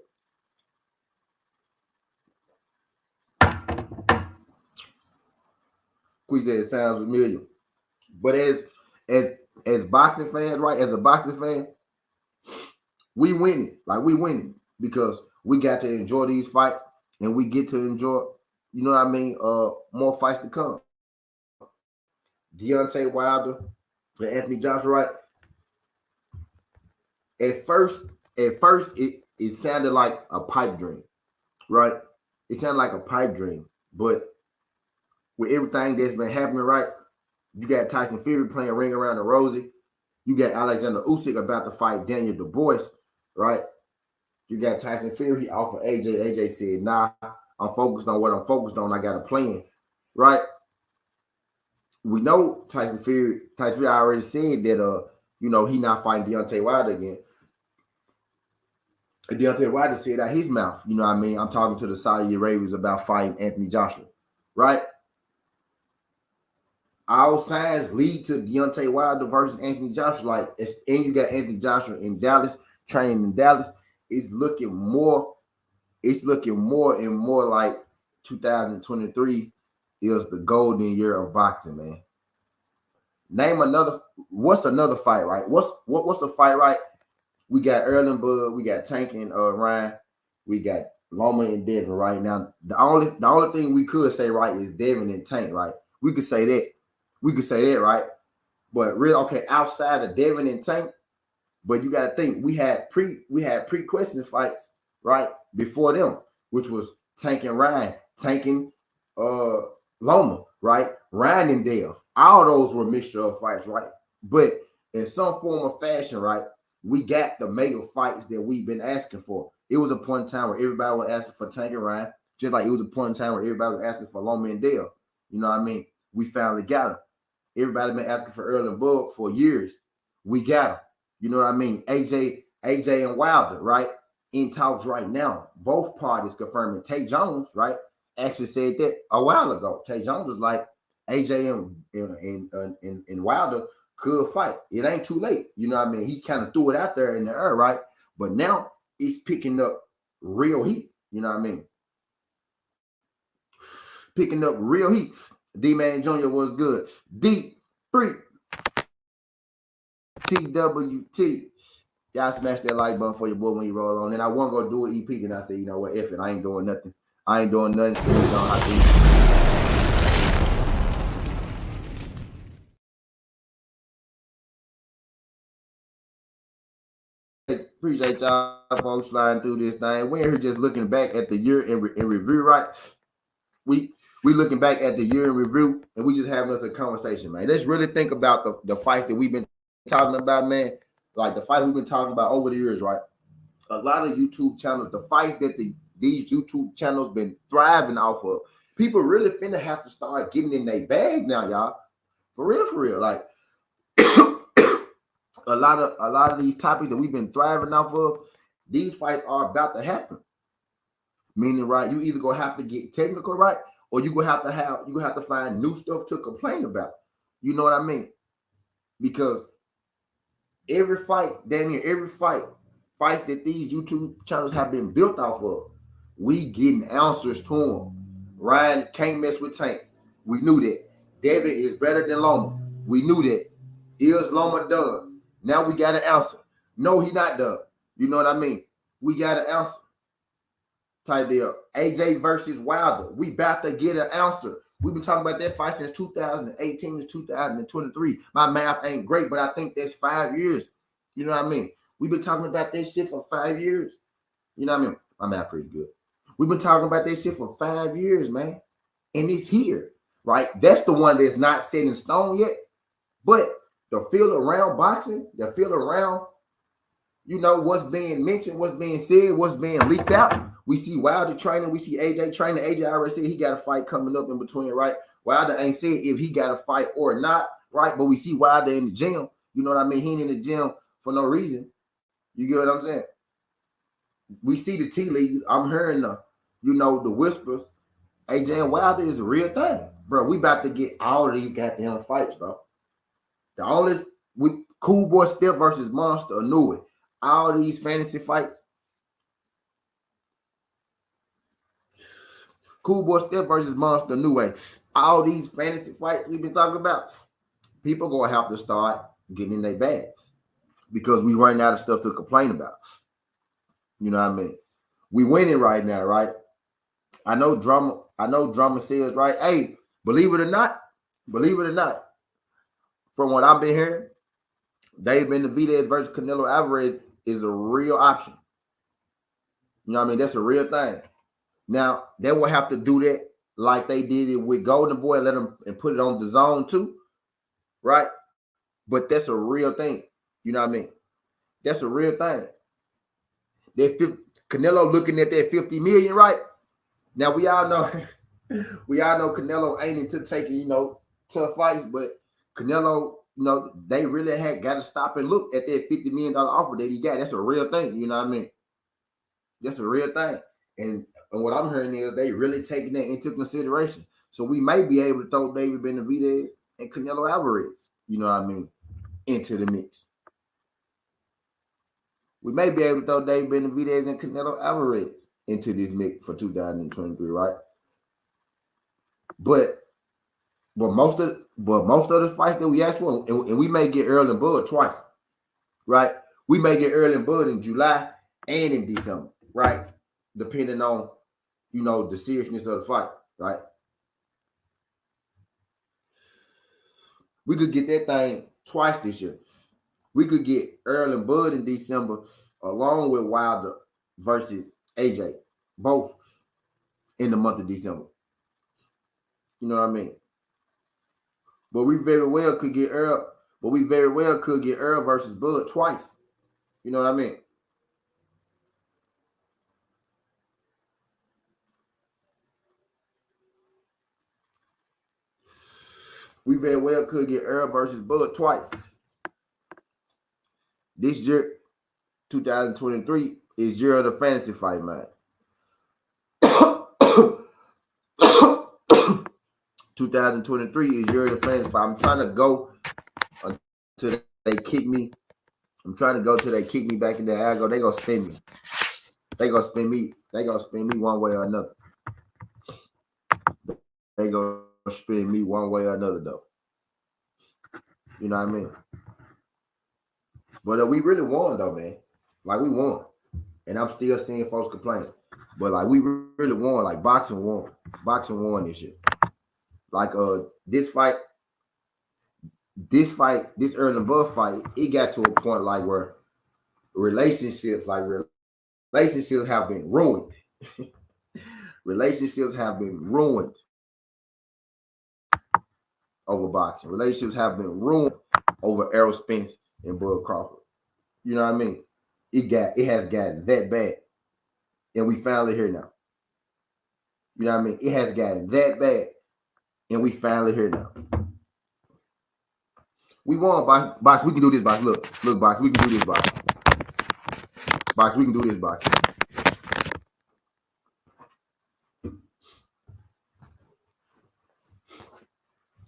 Quiz said it sounds familiar. But as boxing fans, right? As a boxing fan, we winning. Like we winning because we got to enjoy these fights and we get to enjoy, you know what I mean? More fights to come. Deontay Wilder and Anthony Joshua, right? At first, it sounded like a pipe dream, right? It sounded like a pipe dream, but with everything that's been happening, right? You got Tyson Fury playing Ring Around the Rosie. You got Alexander Usyk about to fight Daniel Dubois, right? You got Tyson Fury. He offered AJ. AJ said, nah, I'm focused on what I'm focused on. I got a plan, right? We know Tyson Fury already said that, he not fighting Deontay Wilder again. And Deontay Wilder said out his mouth, you know what I mean? I'm talking to the Saudi Arabians about fighting Anthony Joshua, right? All signs lead to Deontay Wilder versus Anthony Joshua. And you got Anthony Joshua in Dallas, training in Dallas. It's looking more and more like 2023 is the golden year of boxing, man. Name what's another fight, right? What's a fight, right? We got Earl and Bud, we got Tank and Ryan, we got Loma and Devin right now. The only thing we could say, right, is Devin and Tank, right? We could say that, right? But really, okay, outside of Devin and Tank, but you got to think we had pre-question fights, right, before them, which was Tank and Ryan, Tank and Loma, right? Ryan and Dev. All those were a mixture of fights, right? But in some form or fashion, right, we got the mega fights that we've been asking for. It was a point in time where everybody was asking for Tank and Ryan, just like it was a point in time where everybody was asking for Loma and Dev. You know what I mean? We finally got them. Everybody been asking for Earl and Bud for years. We got them. You know what I mean? AJ and Wilder, right? In talks right now. Both parties confirming. Tay Jones, right, actually said that a while ago. Tay Jones was like, AJ and Wilder could fight. It ain't too late. You know what I mean? He kind of threw it out there in the air, right? But now it's picking up real heat. You know what I mean? Picking up real heat. D-Man Jr. was good. D3 TWT. Y'all smash that like button for your boy when you roll on. And I wasn't going to do an EP. Then I said, you know what? If it, I ain't doing nothing. Appreciate y'all folks sliding through this thing. We're here just looking back at the year in review, right? We looking back at the year in review, and we just having us a conversation, man. Let's really think about the fights that we've been talking about, man. Like the fight we've been talking about over the years, right? A lot of YouTube channels, the fights that these YouTube channels been thriving off of. People really finna have to start getting in their bag now, y'all. For real. Like a lot of these topics that we've been thriving off of, these fights are about to happen. Meaning, right, you either gonna have to get technical, right, or you gonna have to find new stuff to complain about. You know what I mean? Because every fight fights that these YouTube channels have been built off of, we getting answers to them. Ryan can't mess with Tank. We knew that. Devin is better than Loma. We knew that. Is Loma done? Now we got an answer. No, he not done. You know what I mean? We got an answer. Type deal. AJ versus Wilder. We about to get an answer. We've been talking about that fight since 2018 to 2023. My math ain't great, but I think that's 5 years. You know what I mean? We've been talking about that shit for 5 years. You know what I mean? My math pretty good. We've been talking about that shit for 5 years, man. And it's here, right? That's the one that's not set in stone yet. But the feel around boxing, the feel around, you know, what's being mentioned, what's being said, what's being leaked out. We see Wilder training. We see AJ training. AJ already said he got a fight coming up in between, right? Wilder ain't said if he got a fight or not, right? But we see Wilder in the gym. You know what I mean? He ain't in the gym for no reason. You get what I'm saying? We see the tea leaves. I'm hearing the, you know, the whispers. AJ and Wilder is a real thing, bro. We about to get all of these goddamn fights, bro. The only Cool Boy Step versus Monster, I knew it. All these fantasy fights. Cool Boy Step versus Monster, new way. All these fantasy fights we've been talking about, people gonna have to start getting in their bags because we running out of stuff to complain about. You know what I mean? We winning right now, right? I know drama says, right? Hey, believe it or not, from what I've been hearing, Dave Benavidez versus Canelo Alvarez is a real option. You know what I mean? That's a real thing. Now, they will have to do that like they did it with Golden Boy and let them and put it on the zone too, right? But that's a real thing. You know what I mean? That's a real thing. Canelo looking at that 50 million, right? Now we all know Canelo ain't into taking, you know, tough fights, but Canelo, you know, they really had got to stop and look at that $50 million offer that he got. That's a real thing. You know what I mean? That's a real thing. And what I'm hearing is they really taking that into consideration. So we may be able to throw David Benavidez and Canelo Alvarez, you know what I mean, into the mix. We may be able to throw David Benavidez and Canelo Alvarez into this mix for 2023, right? But most of the fights that we asked for, and we may get Earl and Bud twice, right? We may get Earl and Bud in July and in December, right? Depending on, you know, the seriousness of the fight, right? We could get that thing twice this year. We could get Earl and Bud in December along with Wilder versus AJ, both in the month of December. You know what I mean? But we very well could get Earl, versus Bud twice. You know what I mean? We very well could get Earl versus Bud twice. This year, 2023, is year of the fantasy fight, man. 2023 is year of the fantasy fight. I'm trying to go until they kick me. I'm trying to go till they kick me back in the algo. They gonna spin me. They gonna spin me one way or another. They gonna spin me one way or another, though. You know what I mean? But we really won, though, man. Like, we won. And I'm still seeing folks complaining. But, like, we really won. Like, boxing won. Boxing won this shit. Like, this Earl and Bud fight, it got to a point, like, where relationships have been ruined. Relationships have been ruined over boxing. Relationships have been ruined over Errol Spence and Bud Crawford. You know what I mean? It has gotten that bad. And we finally here now. You know what I mean? It has gotten that bad. And we finally here now. We won, box. We can do this, box. Look, box. We can do this, box. Box, we can do this, box.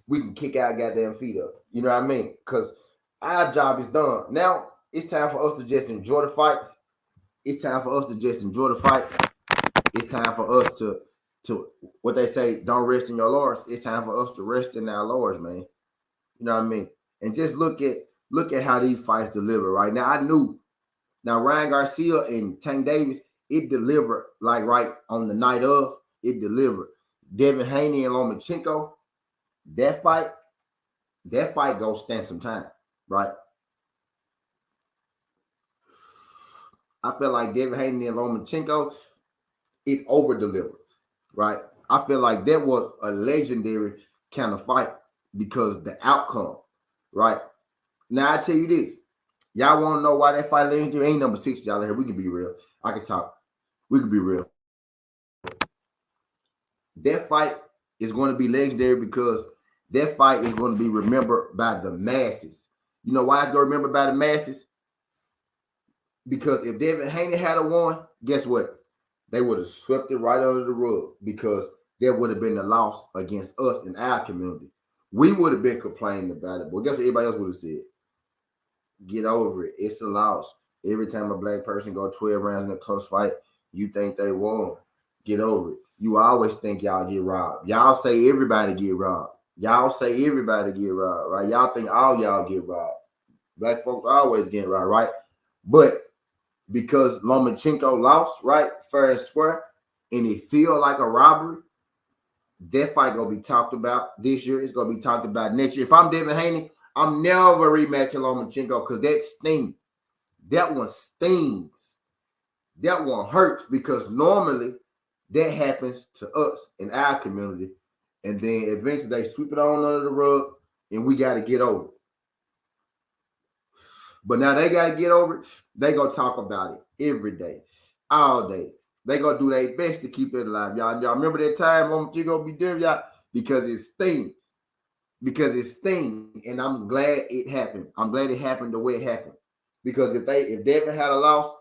We can kick our goddamn feet up. You know what I mean? Because our job is done. Now, it's time for us to just enjoy the fights. It's time for us to just enjoy the fights. It's time for us to what they say, don't rest in your laurels. It's time for us to rest in our laurels, man. You know what I mean? And just look at look at how these fights deliver. Right now, I knew. Now Ryan Garcia and Tank Davis, it delivered like right on the night of. It delivered. Devin Haney and Lomachenko, that fight go stand some time, right? I feel like Devin Haney and Lomachenko, it over delivered, right? I feel like that was a legendary kind of fight because the outcome, right? Now I tell you this, y'all want to know why that fight legendary? Ain't number 6, y'all here. We can be real. I can talk. We can be real. That fight is going to be legendary because that fight is going to be remembered by the masses. You know why it's going to be remembered by the masses? Because if Devin Haney had won, guess what? They would have swept it right under the rug because there would have been a loss against us in our community. We would have been complaining about it. But guess what everybody else would have said? Get over it. It's a loss. Every time a black person go 12 rounds in a close fight, you think they won. Get over it. You always think y'all get robbed. Y'all say everybody get robbed. Y'all say everybody get robbed, right? Y'all think all y'all get robbed. Black folks always get robbed, right? But because Lomachenko lost, right, fair and square, and it feel like a robbery, that fight gonna be talked about this year. It's gonna be talked about next year. If I'm Devin Haney, I'm never rematching Lomachenko because that stings. That one stings. That one hurts because normally that happens to us in our community, and then eventually they sweep it on under the rug, and we got to get over it. But now they got to get over it. They gonna talk about it every day, all day. They gonna do their best to keep it alive, y'all. Y'all remember that time Lomachenko be there, y'all, because it stings. Because it stings, and I'm glad it happened. I'm glad it happened the way it happened. Because if Devin had a loss,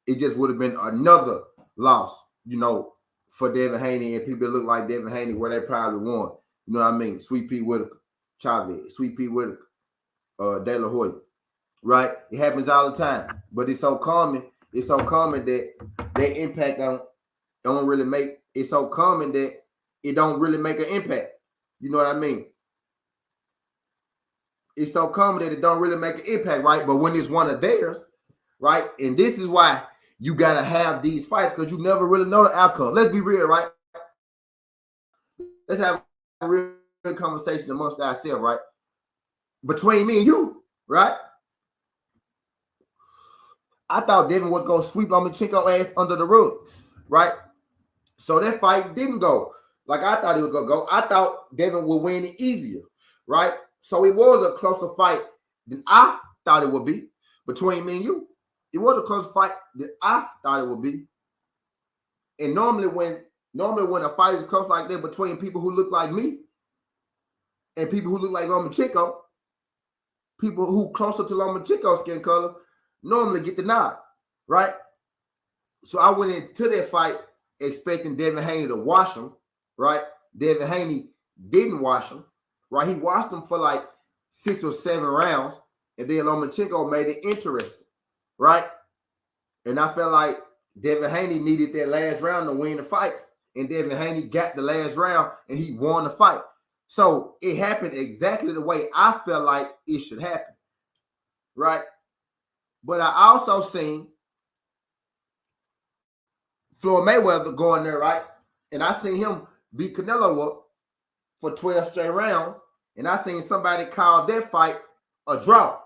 it just would have been another loss, you know, for Devin Haney and people that look like Devin Haney where they probably won. You know what I mean? Sweet Pea Whitaker, Chavez, Sweet Pea Whitaker, De La Hoya, right? It happens all the time, but it's so common. It's so common that that impact don't really make. It's so common that it don't really make an impact. You know what I mean? It's so common that it don't really make an impact, right? But when it's one of theirs, right? And this is why you got to have these fights because you never really know the outcome. Let's be real, right? Let's have a real conversation amongst ourselves, right? Between me and you, right? I thought Devin was going to sweep Lomachenko ass under the rug, right? So that fight didn't go like I thought it was going to go. I thought Devin would win it easier, right? So it was a closer fight than I thought it would be between me and you. It was a closer fight than I thought it would be. And normally when a fight is close like that between people who look like me and people who look like Lomachenko, people who closer to Lomachenko's skin color normally get the nod, right? So I went into that fight expecting Devin Haney to wash him, right? Devin Haney didn't wash him, right? He watched him for like 6 or 7 rounds, and then Lomachenko made it interesting, right? And I felt like Devin Haney needed that last round to win the fight, and Devin Haney got the last round, and he won the fight. So it happened exactly the way I felt like it should happen, right? But I also seen Floyd Mayweather going there, right? And I seen him beat Canelo up for 12 straight rounds. And I seen somebody call that fight a draw.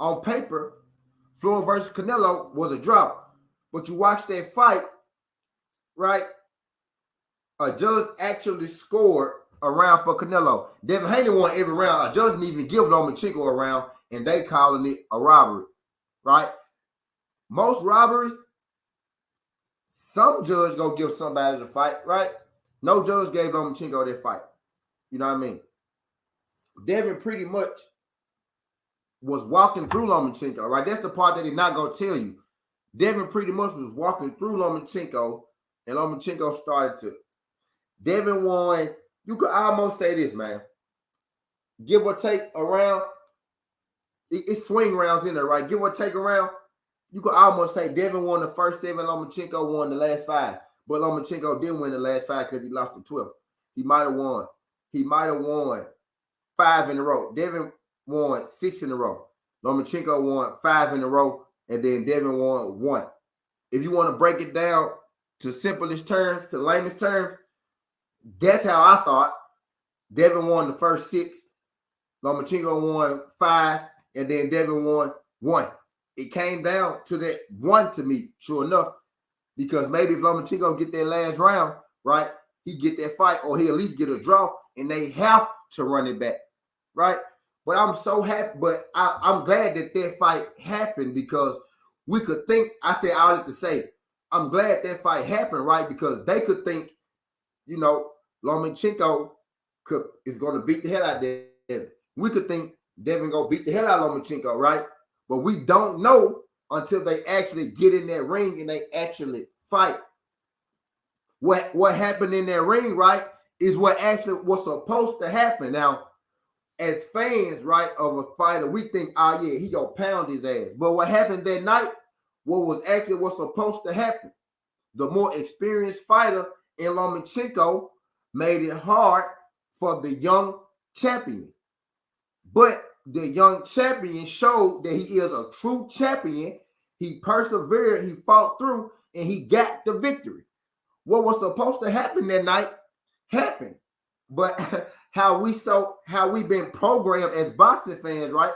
On paper, Floyd versus Canelo was a draw. But you watch that fight, right? A judge actually scored a round for Canelo. Devin Haney won every round. A judge didn't even give Lomachenko a round, and they calling it a robbery, right? Most robberies, some judge go give somebody the fight, right? No judge gave Lomachenko that fight. You know what I mean? Devin pretty much was walking through Lomachenko, right? That's the part that he's not going to tell you. Devin pretty much was walking through Lomachenko, and Lomachenko started to. Devin won. You could almost say this, man. Give or take a round. It's swing rounds in there, right? Give or take a round. You could almost say Devin won the first 7, Lomachenko won the last 5. But Lomachenko didn't win the last 5 because he lost the 12th. He might have won. 5 in a row. Devin won 6 in a row. Lomachenko won 5 in a row, and then Devin won 1. If you want to break it down to simplest terms, to lamest terms, that's how I saw it. Devin won the first 6. Lomachenko won 5, and then Devin won 1. It came down to that 1 to me, sure enough, because maybe if Lomachenko get that last round, right, he get that fight, or he at least get a draw, and they have to run it back, right? But I'm so happy, but I'm glad that fight happened, because we could think, I said all that to say, I'm glad that fight happened, right? Because they could think, Lomachenko is going to beat the hell out of Devin. We could think Devin going to beat the hell out of Lomachenko, right? But we don't know until they actually get in that ring and they actually fight. What happened in that ring, right, is what actually was supposed to happen. Now, as fans, right, of a fighter, we think, oh yeah, he gonna pound his ass. But what happened that night, what's supposed to happen. The more experienced fighter in Lomachenko made it hard for the young champion. But the young champion showed that he is a true champion. He persevered, he fought through, and he got the victory. What was supposed to happen that night happened. But how we've been programmed as boxing fans, right?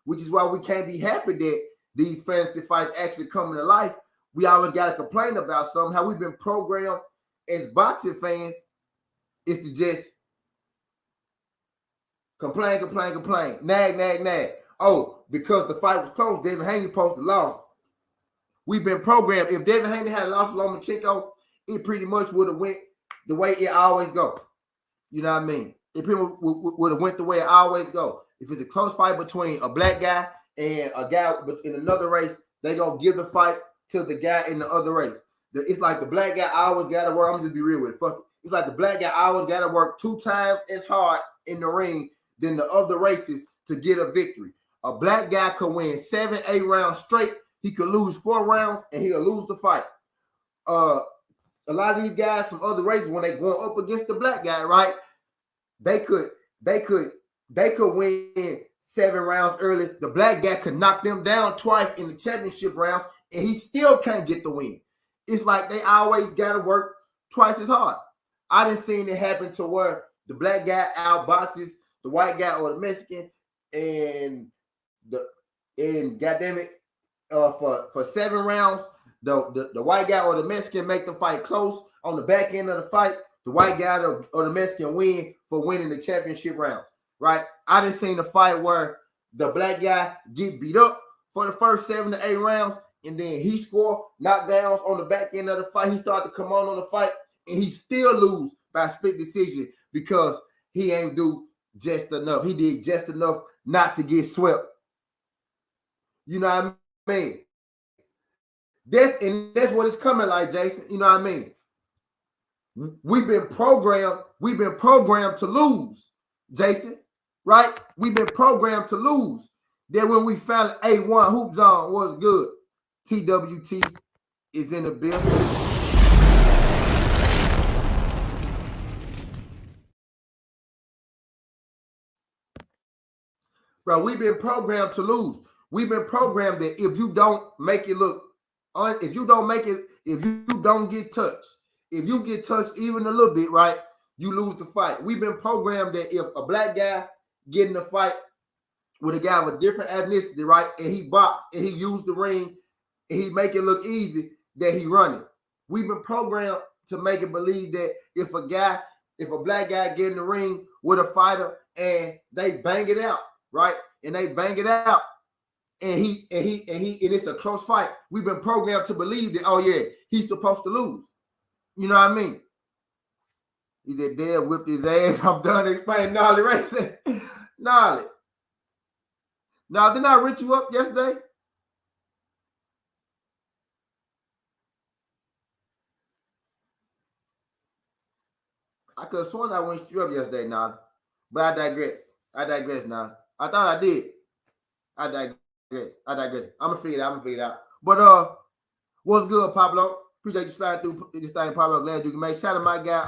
Which is why we can't be happy that these fantasy fights actually come to life. We always got to complain about something. How we've been programmed as boxing fans is to just complain, nag. Oh, because the fight was close, David Haney supposed to lose. We've been programmed. If David Haney had lost to Lomachenko, it pretty much would have went the way it always go. You know what I mean? It pretty much would have went the way it always go. If it's a close fight between a black guy and a guy in another race, they gonna give the fight to the guy in the other race. It's like the black guy always got to work. I'm just be real with it. Fuck it. It's like the black guy always got to work 2 times as hard in the ring than the other races to get a victory. A black guy could win 7, 8 rounds straight. He could lose 4 rounds and he'll lose the fight. A lot of these guys from other races, when they going up against the black guy, right? They could win 7 rounds early. The black guy could knock them down twice in the championship rounds, and he still can't get the win. It's like they always got to work twice as hard. I didn't see it happen to where the black guy outboxes the white guy or the Mexican, and goddamn it, for 7 rounds, the white guy or the Mexican make the fight close. On the back end of the fight, the white guy or the Mexican win for winning the championship rounds, right? I done seen a fight where the black guy get beat up for the first 7 to 8 rounds, and then he score knockdowns on the back end of the fight. He started to come on the fight, and he still lose by split decision because he ain't do just enough. He did just enough not to get swept. You know what I mean? That's what it's coming like, Jason. You know what I mean? We've been programmed to lose, Jason, right? We've been programmed to lose. Then when we found A1 Hoop Zone was good. TWT is in the building. Bro, we've been programmed to lose. We've been programmed that if you don't make it look, if you don't get touched, if you get touched even a little bit, right, you lose the fight. We've been programmed that if a black guy get in a fight with a guy with a different ethnicity, right, and he boxed and he used the ring and he make it look easy, that he running. We've been programmed to make it believe that if a black guy get in the ring with a fighter and they bang it out, right, and they bang it out, and it's a close fight, we've been programmed to believe that, oh yeah, he's supposed to lose. You know what I mean? He said, Dad whipped his ass. I'm done explaining Gnarly racing. Gnarly. Now, didn't I reach you up yesterday? I could have sworn I went you up yesterday, Gnarly. But I digress now. I thought I did. I digress. I'm going to figure it out. But what's good, Pablo? Appreciate you sliding through this thing, Pablo. Glad you can make. Shout out my guy,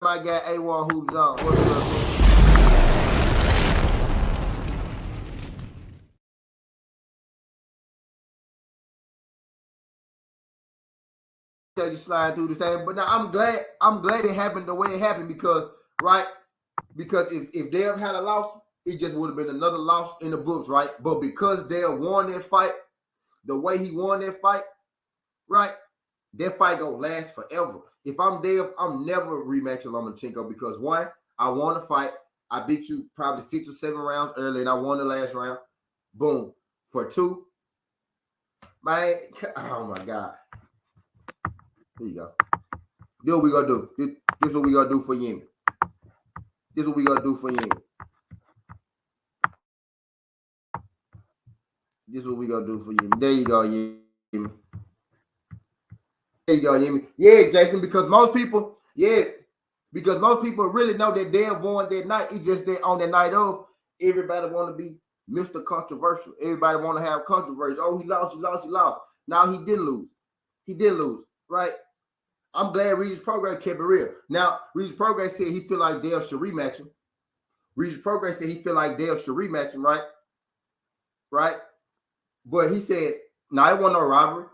My guy A1 Hoops on. What's up, man? You slide through the thing, but now I'm glad it happened the way it happened because if Dev had a loss, it just would have been another loss in the books, right? But because Dev won that fight, the way he won that fight, right? That fight gonna last forever. If I'm Dev, I'm never rematching Lomachenko because one, I won the fight. I beat you probably 6 or 7 rounds early, and I won the last round. Boom. For 2, man. Oh my God. Here you go. This what we gonna do. This what we gonna do for Yemi. This what we gonna do for Yemi. This what we gonna do for Yemi. There you go, Yemi. There you go, Yemi. Yeah, Jason. Because most people really know that Dev won that night. It's just that on the night of, everybody want to be Mr. Controversial. Everybody want to have controversy. Oh, he lost. Now he didn't lose. Right? I'm glad Regis Progress kept it real. Now, Regis Progress said he feel like Dev should rematch him. Right? Right? But he said, no, it wasn't no robbery.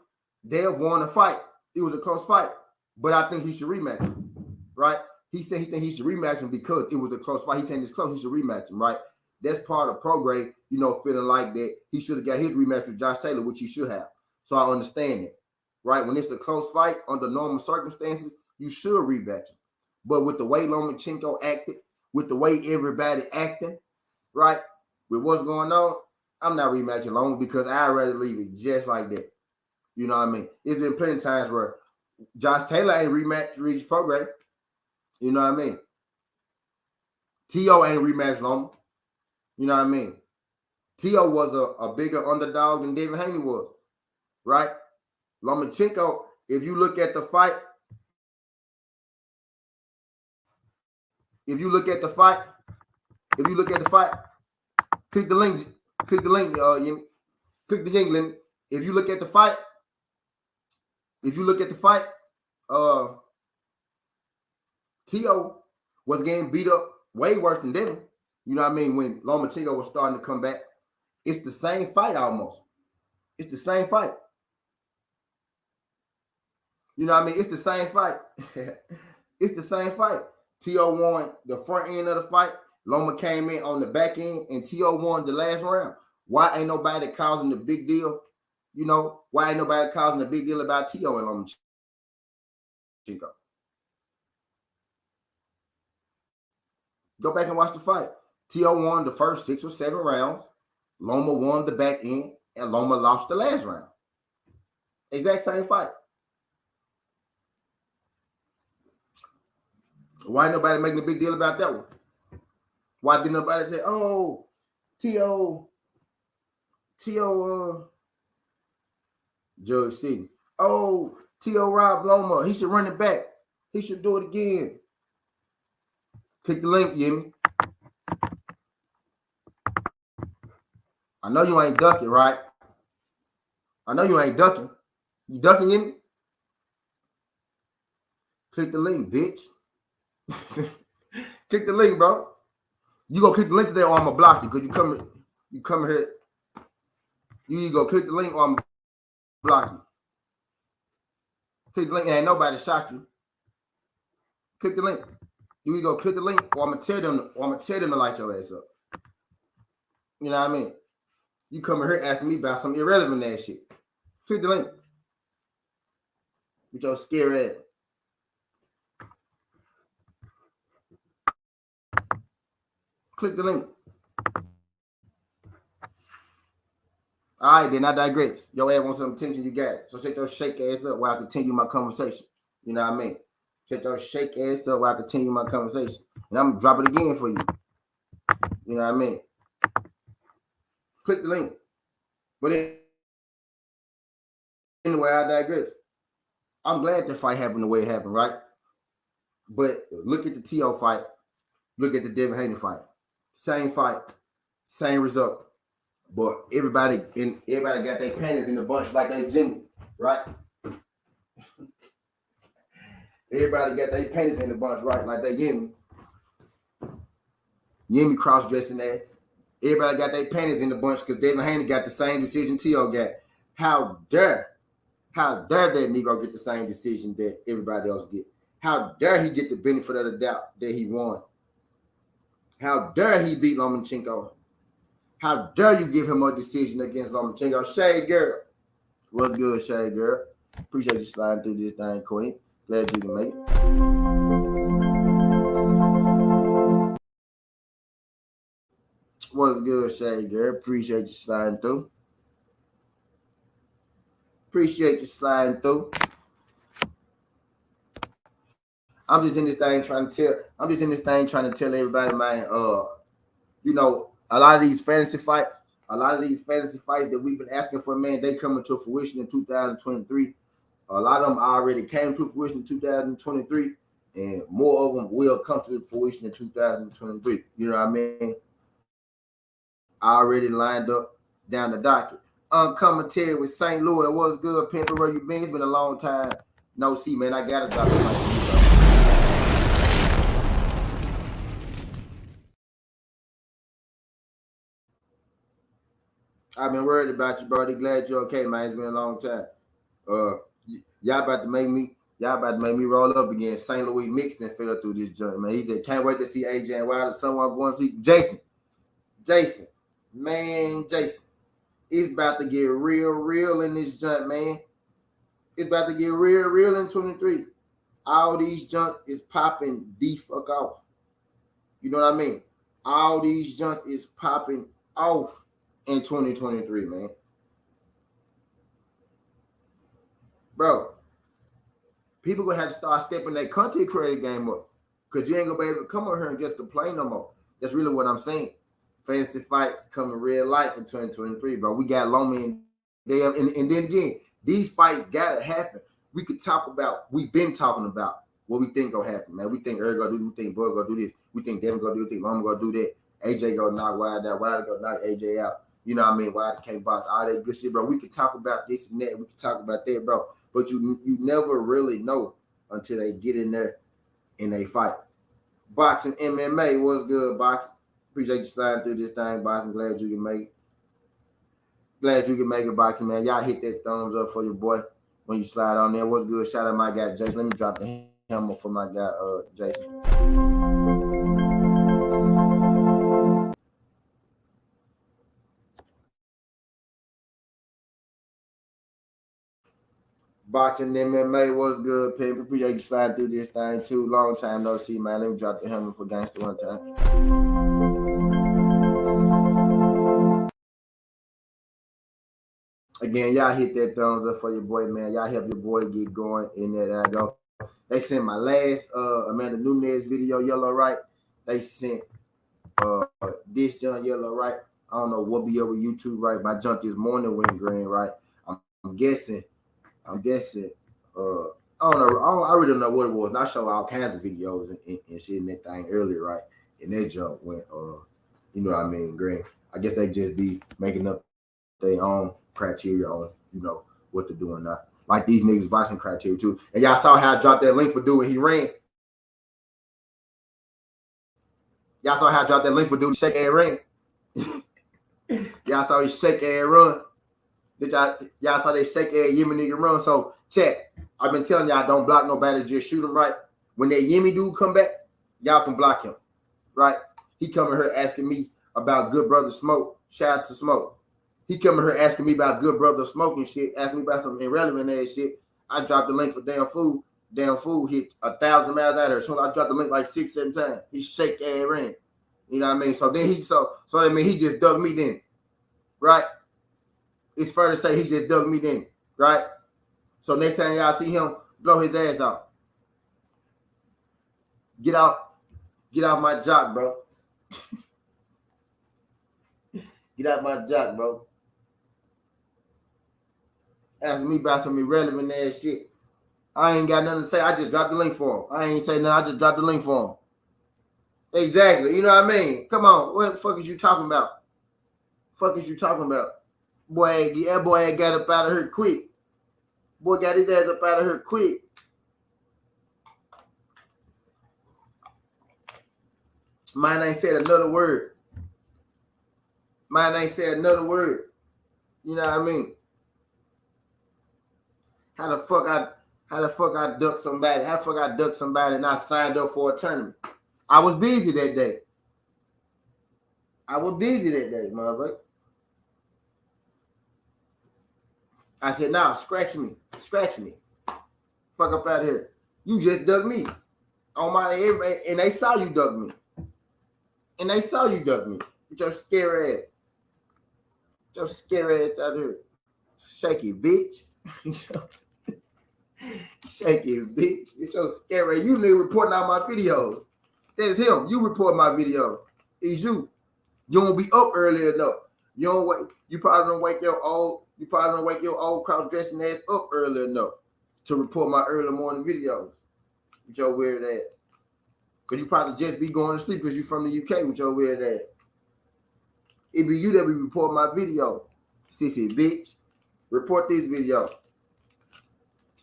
Dev won the fight. It was a close fight. But I think he should rematch him. Right? He said he think he should rematch him because it was a close fight. He's saying it's close. He should rematch him, right? That's part of Progress, feeling like that he should have got his rematch with Josh Taylor, which he should have. So I understand it. Right? When it's a close fight under normal circumstances, you should rematch him. But with the way Lomachenko acted, with the way everybody acting, right? With what's going on, I'm not rematching Loma because I'd rather leave it just like that. You know what I mean? It's been plenty of times where Josh Taylor ain't rematched Regis Progress. You know what I mean? T.O. ain't rematched Loma. You know what I mean? T.O. was a bigger underdog than David Haney was, right? Lomachenko, if you look at the fight, click the link, click the link, link. If you look at the fight, T.O. was getting beat up way worse than Devin. You know what I mean? When Lomachenko was starting to come back, it's the same fight almost. It's the same fight. You know what I mean? It's the same fight. T.O. won the front end of the fight. Loma came in on the back end, and T.O. won the last round. Why ain't nobody causing the big deal? Why ain't nobody causing a big deal about T.O. and Lomachenko? Go back and watch the fight. T.O. won the first 6 or 7 rounds. Loma won the back end, and Loma lost the last round. Exact same fight. Why ain't nobody making a big deal about that one? Why didn't nobody say, oh, T.O. Judge City. Oh, T.O. Rob Loma. He should run it back. He should do it again. Click the link, Yemi. I know you ain't ducking, right? You ducking, Yemi? Click the link, bitch. Click the link, bro. You go click the link today or I'm gonna block you because you come here. You go click the link or I'm gonna block you. Click the link and ain't nobody shot you. Click the link. You go click the link or I'm gonna tell them to light your ass up. You know what I mean? You coming here asking me about some irrelevant ass shit. Click the link. With your scary ass. Click the link. All right, then I digress. Your ass wants some attention, you got it. So shut your shake ass up while I continue my conversation. You know what I mean? Shut your shake ass up while I continue my conversation. And I'm going to drop it again for you. You know what I mean? Click the link. But anyway, I digress. I'm glad the fight happened the way it happened, right? But look at the T.O. fight. Look at the Devin Haney fight. Same fight, same result. But everybody got their panties in the bunch like they Jimmy, right? Everybody got their panties in the bunch, right? Like they Yemi cross-dressing that. Everybody got their panties in the bunch because Devin Haney got the same decision T.O. got. How dare that Negro get the same decision that everybody else get? How dare he get the benefit of the doubt that he won? How dare he beat Lomachenko? How dare you give him a decision against Lomachenko? Shade Girl. What's good, Shade Girl? Appreciate you sliding through this thing, Queen. Glad you can make it. What's good, Shade Girl? Appreciate you sliding through. Appreciate you sliding through. I'm just in this thing trying to tell everybody, man, you know, a lot of these fantasy fights that we've been asking for, man, they coming to fruition in 2023. A lot of them already came to fruition in 2023, and more of them will come to fruition in 2023. You know what I mean? I already lined up down the docket. Commentary with St. Louis. What's good, Pimper? Where you been? It's been a long time. No, see, man, I gotta drop it. I've been worried about you, brody. Glad you're okay, man. It's been a long time. Y'all about to make me roll up again. St. Louis Mixon fell through this joint, man. He said, can't wait to see AJ and Wilder. Someone going to see Jason. Man, Jason. It's about to get real in this joint, man. It's about to get real in 23. All these junks is popping the fuck off. You know what I mean? All these junks is popping off in 2023, man. Bro, people gonna have to start stepping that content creator game up, because you ain't gonna be able to come over here and just complain no more. That's really what I'm saying. Fantasy fights coming real life in 2023, bro. We got Loma-Dev, and then again, these fights gotta happen. We've been talking about what we think gonna happen, man. We think Eric gonna do, we think Bud gonna do this, we think Devin gonna do, we think Loma gonna do that, AJ gonna knock Wilder out, Wilder gonna knock AJ out. You know what I mean? Wilder can't box, all that good shit, bro. We could talk about this and that, we could talk about that, bro. But you never really know until they get in there and they fight. Boxing, MMA, what's good, boxing? Appreciate you sliding through this thing, boxing. Glad you can make it. Glad you can make it, boxing, man. Y'all hit that thumbs up for your boy when you slide on there. What's good? Shout out my guy, Jason. Let me drop the hammer for my guy, Jason. Boxing, MMA, what's good, people? Appreciate you sliding through this thing too. Long time no see, man. Let me drop the hammer for gangster one time. Again, y'all hit that thumbs up for your boy, man. Y'all help your boy get going in that go. They sent my last Amanda Nunes video, yellow right. They sent this junk yellow right. I don't know what be over YouTube, right? My junk this morning went green, right? I'm guessing. I don't know. I really don't know what it was. And I show all kinds of videos and shit in that thing earlier, right? And that junk went, you know what I mean, green. I guess they just be making up their own criteria on, you know, what to do or not. Like these niggas boxing criteria too. And y'all saw how I dropped that link for dude he ran. Y'all saw how I dropped that link for dude shake ass ran. Y'all saw his shake ass run. Y'all saw that shake ass Yemi nigga run. So check. I've been telling y'all don't block nobody, just shoot him right. When that Yemi dude come back, y'all can block him. Right? He coming here asking me about Good Brother Smoke. Shout out to Smoke. He coming here asking me about Good Brother Smoke and shit, asking me about some irrelevant ass shit. I dropped the link for Damn Fool. Damn Fool hit 1,000 miles out of here. So I dropped the link like 6-7 times. He shake ass ran. You know what I mean? So then so that mean he just dug me then. Right? It's fair to say he just dug me then. Right? So next time y'all see him, blow his ass out. Get off my jock, bro. Get out my jock, bro. Asking me about some irrelevant ass shit. I ain't got nothing to say. I just dropped the link for him. I ain't say nothing. I just dropped the link for him. Exactly. You know what I mean? Come on. What the fuck is you talking about? Boy, that boy got up out of here quick. Boy got his ass up out of here quick. Mine ain't said another word. Mine ain't said another word. You know what I mean? How the fuck I ducked somebody? How the fuck I ducked somebody and I signed up for a tournament? I was busy that day. Motherfucker. I said, nah, scratch me. Fuck up out of here. You just ducked me. On my everybody, and they saw you duck me. With your scary ass out here. Shaky bitch. Shaky bitch. With your scary ass. You nigga reporting out my videos. That's him. You report my video. It's you. You don't be up early enough. You don't wait. You probably don't wake your old cross-dressing ass up early enough to report my early morning videos. With your weird ass. Because you probably just be going to sleep because you from the UK with your weird ass. It be you that be reporting my video. Sissy bitch. Report this video.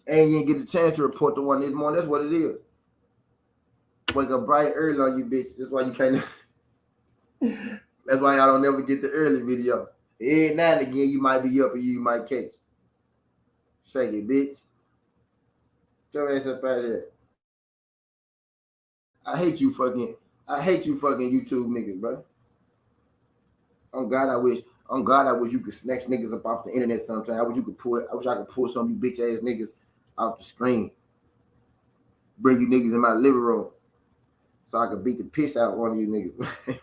And you ain't get a chance to report the one this morning. That's what it is. Wake up bright early on you bitch. That's why you can't. That's why y'all don't never get the early video. Every now and again you might be up and you might catch. Shake it, bitch. Get your ass up out of there. I hate you fucking YouTube niggas, bro. On God, I wish you could snatch niggas up off the internet sometime. I wish I could pull some of you bitch ass niggas off the screen. Bring you niggas in my living room so I could beat the piss out one of you niggas.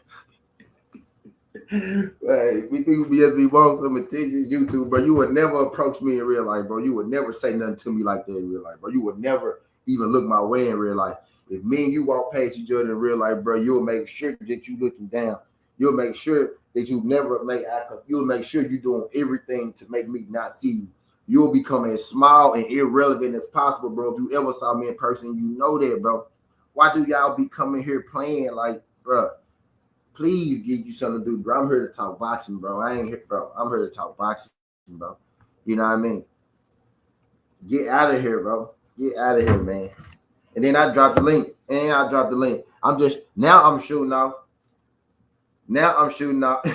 Hey, we people be want some attention, YouTube, bro. You would never approach me in real life, bro. You would never say nothing to me like that in real life, bro. You would never even look my way in real life. If me and you walk past each other in real life, bro, you'll make sure that you looking down. You'll make sure that you never make eye contact. You'll make sure you're doing everything to make me not see you. You'll become as small and irrelevant as possible, bro. If you ever saw me in person, you know that, bro. Why do y'all be coming here playing like, bro? Please give you something to do, bro. I'm here to talk boxing, bro. I ain't here, bro. I'm here to talk boxing, bro. You know what I mean? Get out of here, bro. Get out of here, man. And then I dropped the link. I'm shooting off. Now I'm shooting off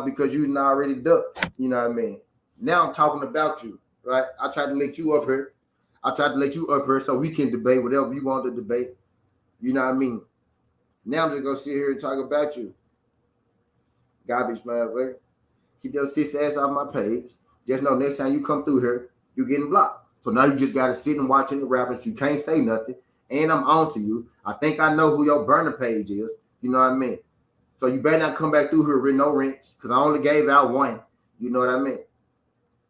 because you already ducked. You know what I mean? Now I'm talking about you, right? I tried to let you up here. So we can debate whatever you want to debate. You know what I mean? Now I'm just gonna sit here and talk about you. Garbage motherfucker. Keep your sis ass off my page. Just know next time you come through here, you're getting blocked. So now you just gotta sit and watch the rappers. You can't say nothing. And I'm on to you. I think I know who your burner page is. You know what I mean? So you better not come back through here with no wrench, because I only gave out one. You know what I mean?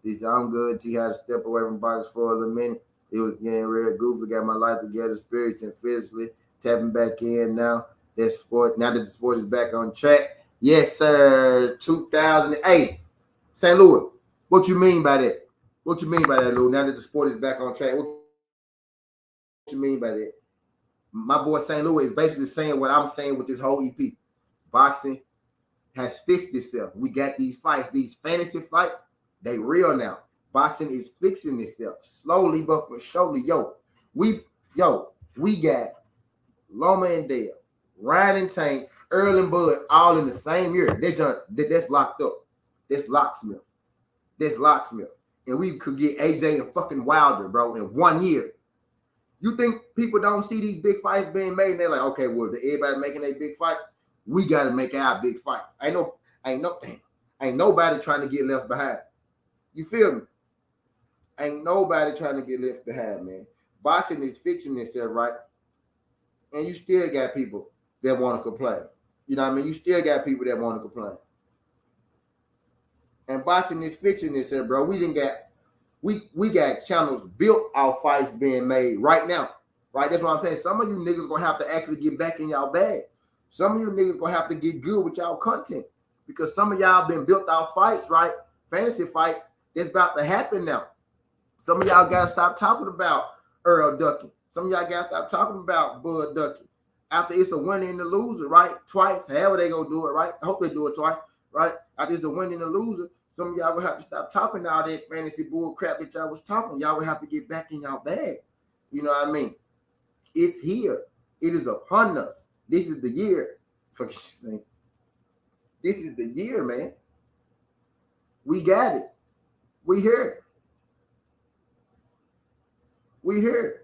This I'm good. T had to step away from box for a little minute. It was getting real goofy. Got my life together spiritually and physically. Tapping back in now. Now that the sport is back on track. Yes, sir. 2008. St. Louis. What you mean by that? What you mean by that, Lou? Now that the sport is back on track. What you mean by that? My boy St. Louis is basically saying what I'm saying with this whole EP. Boxing has fixed itself. We got these fights, these fantasy fights. They real now. Boxing is fixing itself slowly but for surely. We got Loma-Dev, Ryan and Tank, Earl and Bud all in the same year. That's locked up. That's locksmith. And we could get AJ and fucking Wilder, bro, in 1 year. You think people don't see these big fights being made? And they're like, okay, well, everybody making their big fights. We got to make our big fights. Ain't nobody trying to get left behind. You feel me? Ain't nobody trying to get left behind, man. Boxing is fixing itself, right? And you still got people that want to complain. You know what I mean? You still got people that want to complain. And boxing is fixing itself, bro. We got channels built off fights being made right now. Right? That's what I'm saying. Some of you niggas gonna have to actually get back in y'all bag. Some of you niggas gonna have to get good with y'all content. Because some of y'all been built off fights, right? Fantasy fights that's about to happen now. Some of y'all gotta stop talking about Earl ducking. Some of y'all gotta stop talking about Bud ducking. After it's a winner and a loser, right? Twice, however they gonna do it, right? I hope they do it twice, right? After it's a winner and a loser, some of y'all will have to stop talking all that fantasy bull crap that y'all was talking. Y'all will have to get back in y'all bag. You know what I mean? It's here. It is upon us. This is the year. Fucking saying. This is the year, man. We got it. We here. We here.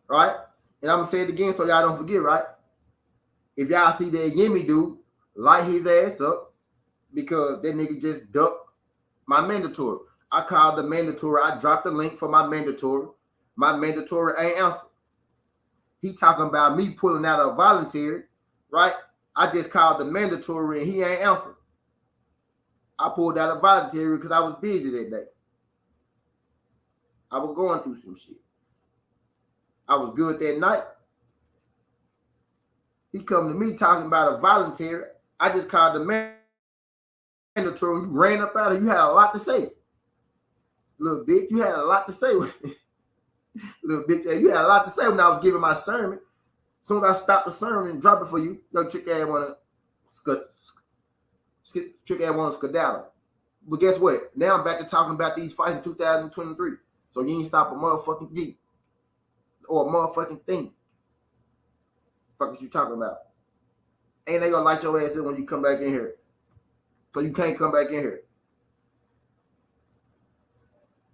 Right? And I'm gonna say it again so y'all don't forget, right? If y'all see that Yemi dude, light his ass up because that nigga just ducked my mandatory. I called the mandatory. I dropped the link for my mandatory. My mandatory ain't answered. He talking about me pulling out a voluntary, right? I just called the mandatory and he ain't answered. I pulled out a voluntary because I was busy that day. I was going through some shit. I was good that night. He come to me talking about a voluntary. I just called the mandatory and you ran up out of it. You had a lot to say. Little bitch, you had a lot to say. Little bitch, you had a lot to say when I was giving my sermon. As soon as I stopped the sermon and dropped it for you, your trick ass wanna skedaddle. But guess what? Now I'm back to talking about these fights in 2023. So you ain't stop a motherfucking G or a motherfucking thing. Fuck is you talking about? Ain't they gonna light your ass in when you come back in here? So you can't come back in here.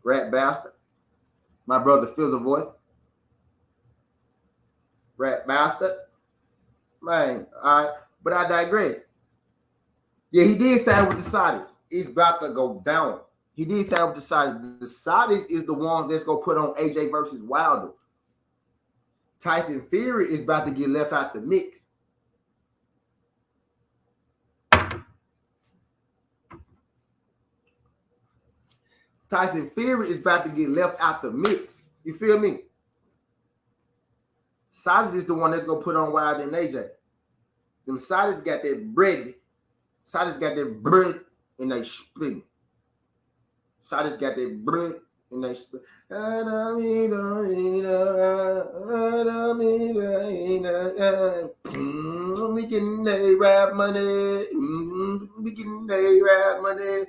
Rat bastard. My brother feels a voice. Rat bastard. Man, all right. But I digress. Yeah, he did sign with the Saudis. It's about to go down. He did sign with the Saudis. The Saudis is the ones that's going to put on AJ versus Wilder. Tyson Fury is about to get left out the mix. Tyson Fury is about to get left out the mix. You feel me? Saudis is the one that's going to put on Wilder and AJ. Them Saudis got that bread. Saudis got that bread and they spin it. Saudis got that bread and they spin it. We getting that rap money. We getting that rap money.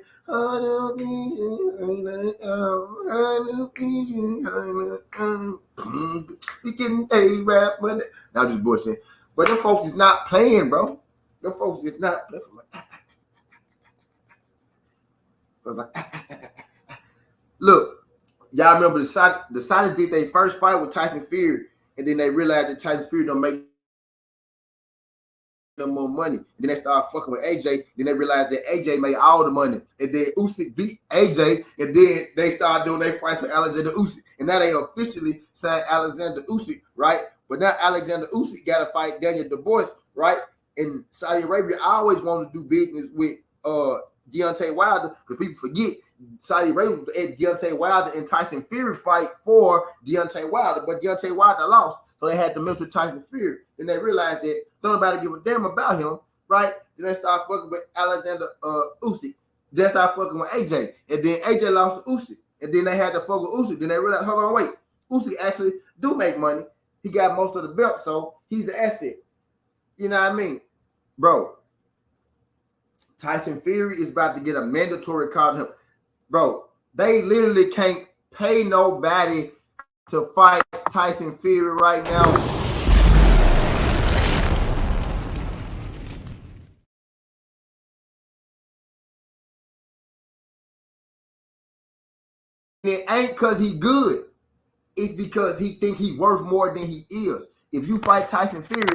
We getting that rap money. Now just bullshit. But them folks is not playing, bro. Them folks is not playing. Look, y'all remember the Saudis did their first fight with Tyson Fury, and then they realized that Tyson Fury don't make no more money. Then they started fucking with AJ. Then they realized that AJ made all the money, and then Usyk beat AJ, and then they started doing their fights with Alexander Usyk, and now they officially signed Alexander Usyk, right? But now Alexander Usyk got to fight Daniel Dubois, right? In Saudi Arabia, I always wanted to do business with Deontay Wilder because people forget Saudi Arabia at Deontay Wilder and Tyson Fury fight for Deontay Wilder, but Deontay Wilder lost, so they had to mess with Tyson Fury. Then they realized that don't nobody give a damn about him, right? Then they start fucking with Alexander Usyk. Then they start fucking with AJ, and then AJ lost to Usyk, and then they had to fuck with Usyk. Then they realized, hold on, wait, Usyk actually do make money. He got most of the belt, so he's an asset. You know what I mean, bro? Tyson Fury is about to get a mandatory card on him. Bro, they literally can't pay nobody to fight Tyson Fury right now. It ain't because he good. It's because he think he worth more than he is. If you fight Tyson Fury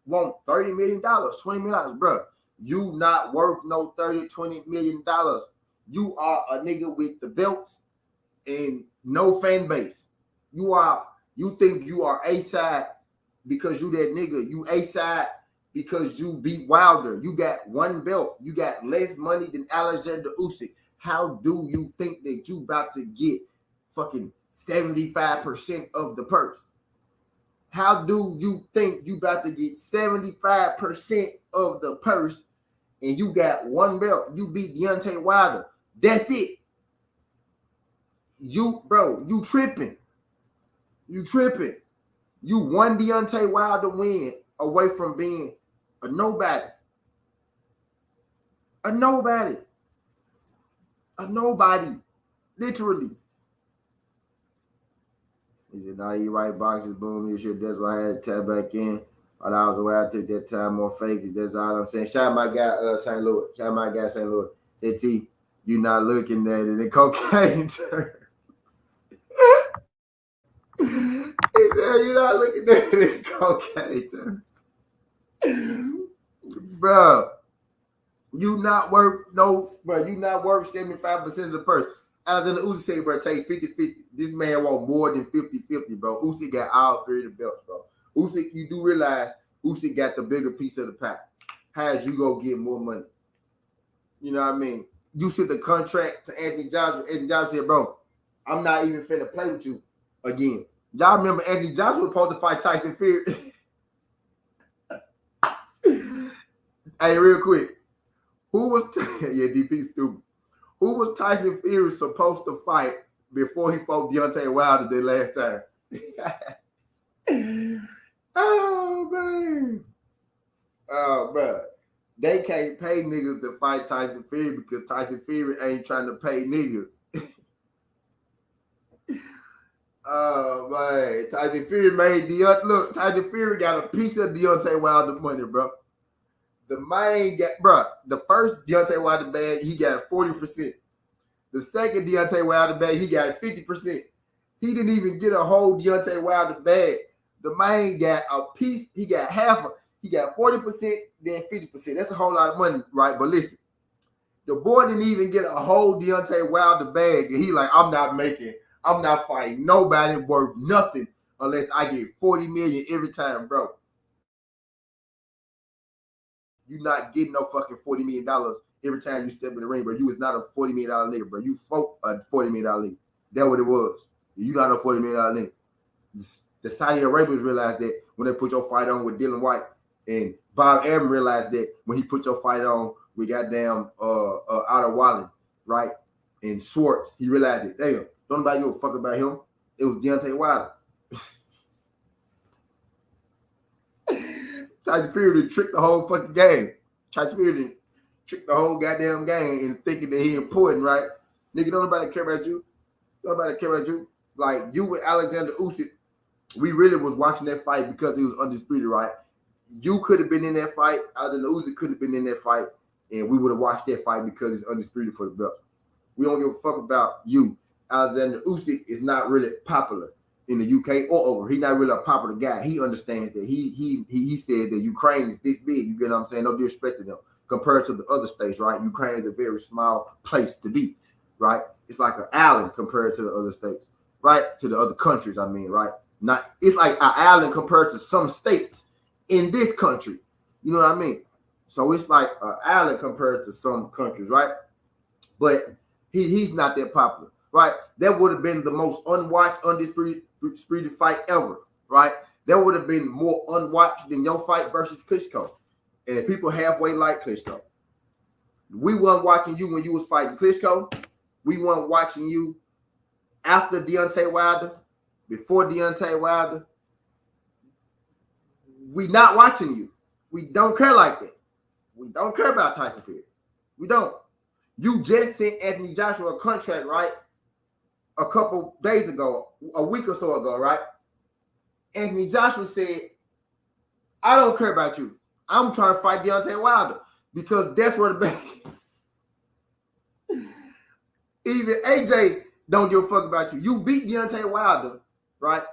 want $30 million, $20 million, bro. You not worth no $30, $20 million. You are a nigga with the belts and no fan base. You think you are A-side because you that nigga. You A-side because you beat Wilder. You got one belt. You got less money than Alexander Usyk. How do you think that you about to get fucking 75% of the purse? How do you think you about to get 75% of the purse and you got one belt? You beat Deontay Wilder. That's it. You tripping. You tripping. You won Deontay Wilder win away from being a nobody. A nobody. A nobody. Literally. He said, "Now you write boxes, boom, you should." That's why I had to tap back in. While I was away, I took that time more fakes. That's all I'm saying. Shout out my guy, St. Louis. Shout out my guy, St. Louis. Say, T, you not looking at it in cocaine terms. He said, "You're not looking at it in cocaine terms." Bro, you not worth 75% of the purse. Alexander Usyk said, bro, take 50-50. This man want more than 50-50, bro. Usyk got all three of the belts, bro. Usyk, you do realize Usyk got the bigger piece of the pie. How's you go get more money? You know what I mean? You sent the contract to Anthony Johnson. Anthony Johnson said, bro, I'm not even finna play with you again. Y'all remember Anthony Johnson was supposed to fight Tyson Fury? Hey, real quick. Who was DP stupid? Who was Tyson Fury supposed to fight before he fought Deontay Wilder the last time? Oh man. Oh bro. They can't pay niggas to fight Tyson Fury because Tyson Fury ain't trying to pay niggas. Oh man. Tyson Fury made look, Tyson Fury got a piece of Deontay Wilder money, bro. The main got, bro, the first Deontay Wilder bag, he got 40%. The second Deontay Wilder bag, he got 50%. He didn't even get a whole Deontay Wilder bag. The main got a piece, he got he got 40%, then 50%. That's a whole lot of money, right? But listen, the boy didn't even get a whole Deontay Wilder bag, and he like, I'm not fighting nobody worth nothing unless I get 40 million every time, bro. You not getting no fucking $40 million every time you step in the ring, bro. You was not a $40 million nigga, bro. You fought a $40 million nigga. That's what it was. You not a $40 million nigga. The Saudi Arabians realized that when they put your fight on with Dylan White, and Bob Arum realized that when he put your fight on with goddamn Otto Wallen, right? And Schwartz, he realized it. Damn, don't nobody give a fuck about him. It was Deontay Wilder. Tyson Fury to trick the whole fucking game. Tyson Fury to trick the whole goddamn game and thinking that he important, right? Nigga, don't nobody care about you. Don't nobody care about you. Like, you with Alexander Usyk, we really was watching that fight because it was undisputed, right? You could have been in that fight. Alexander Usyk could have been in that fight, and we would have watched that fight because it's undisputed for the belt. We don't give a fuck about you. Alexander Usyk is not really popular in the UK or over. He's not really a popular guy. He understands that he said that Ukraine is this big. You get what I'm saying? No disrespect to them compared to the other states, right? Ukraine is a very small place to be, right? It's like an island compared to the other states, right? To the other countries, I mean, right? Not, it's like an island compared to some states in this country. You know what I mean? So it's like an island compared to some countries, right? But he's not that popular, right? That would have been the most unwatched, undisputed fight ever, right? That would have been more unwatched than your fight versus Klitschko. And people halfway like Klitschko. We weren't watching you when you was fighting Klitschko. We weren't watching you after Deontay Wilder, before Deontay Wilder. We not watching you. We don't care like that. We don't care about Tyson Fury. We don't. You just sent Anthony Joshua a contract, right? A couple days ago, a week or so ago, right? Anthony Joshua said, I don't care about you. I'm trying to fight Deontay Wilder because that's where the back. Even AJ don't give a fuck about you. You beat Deontay Wilder, right?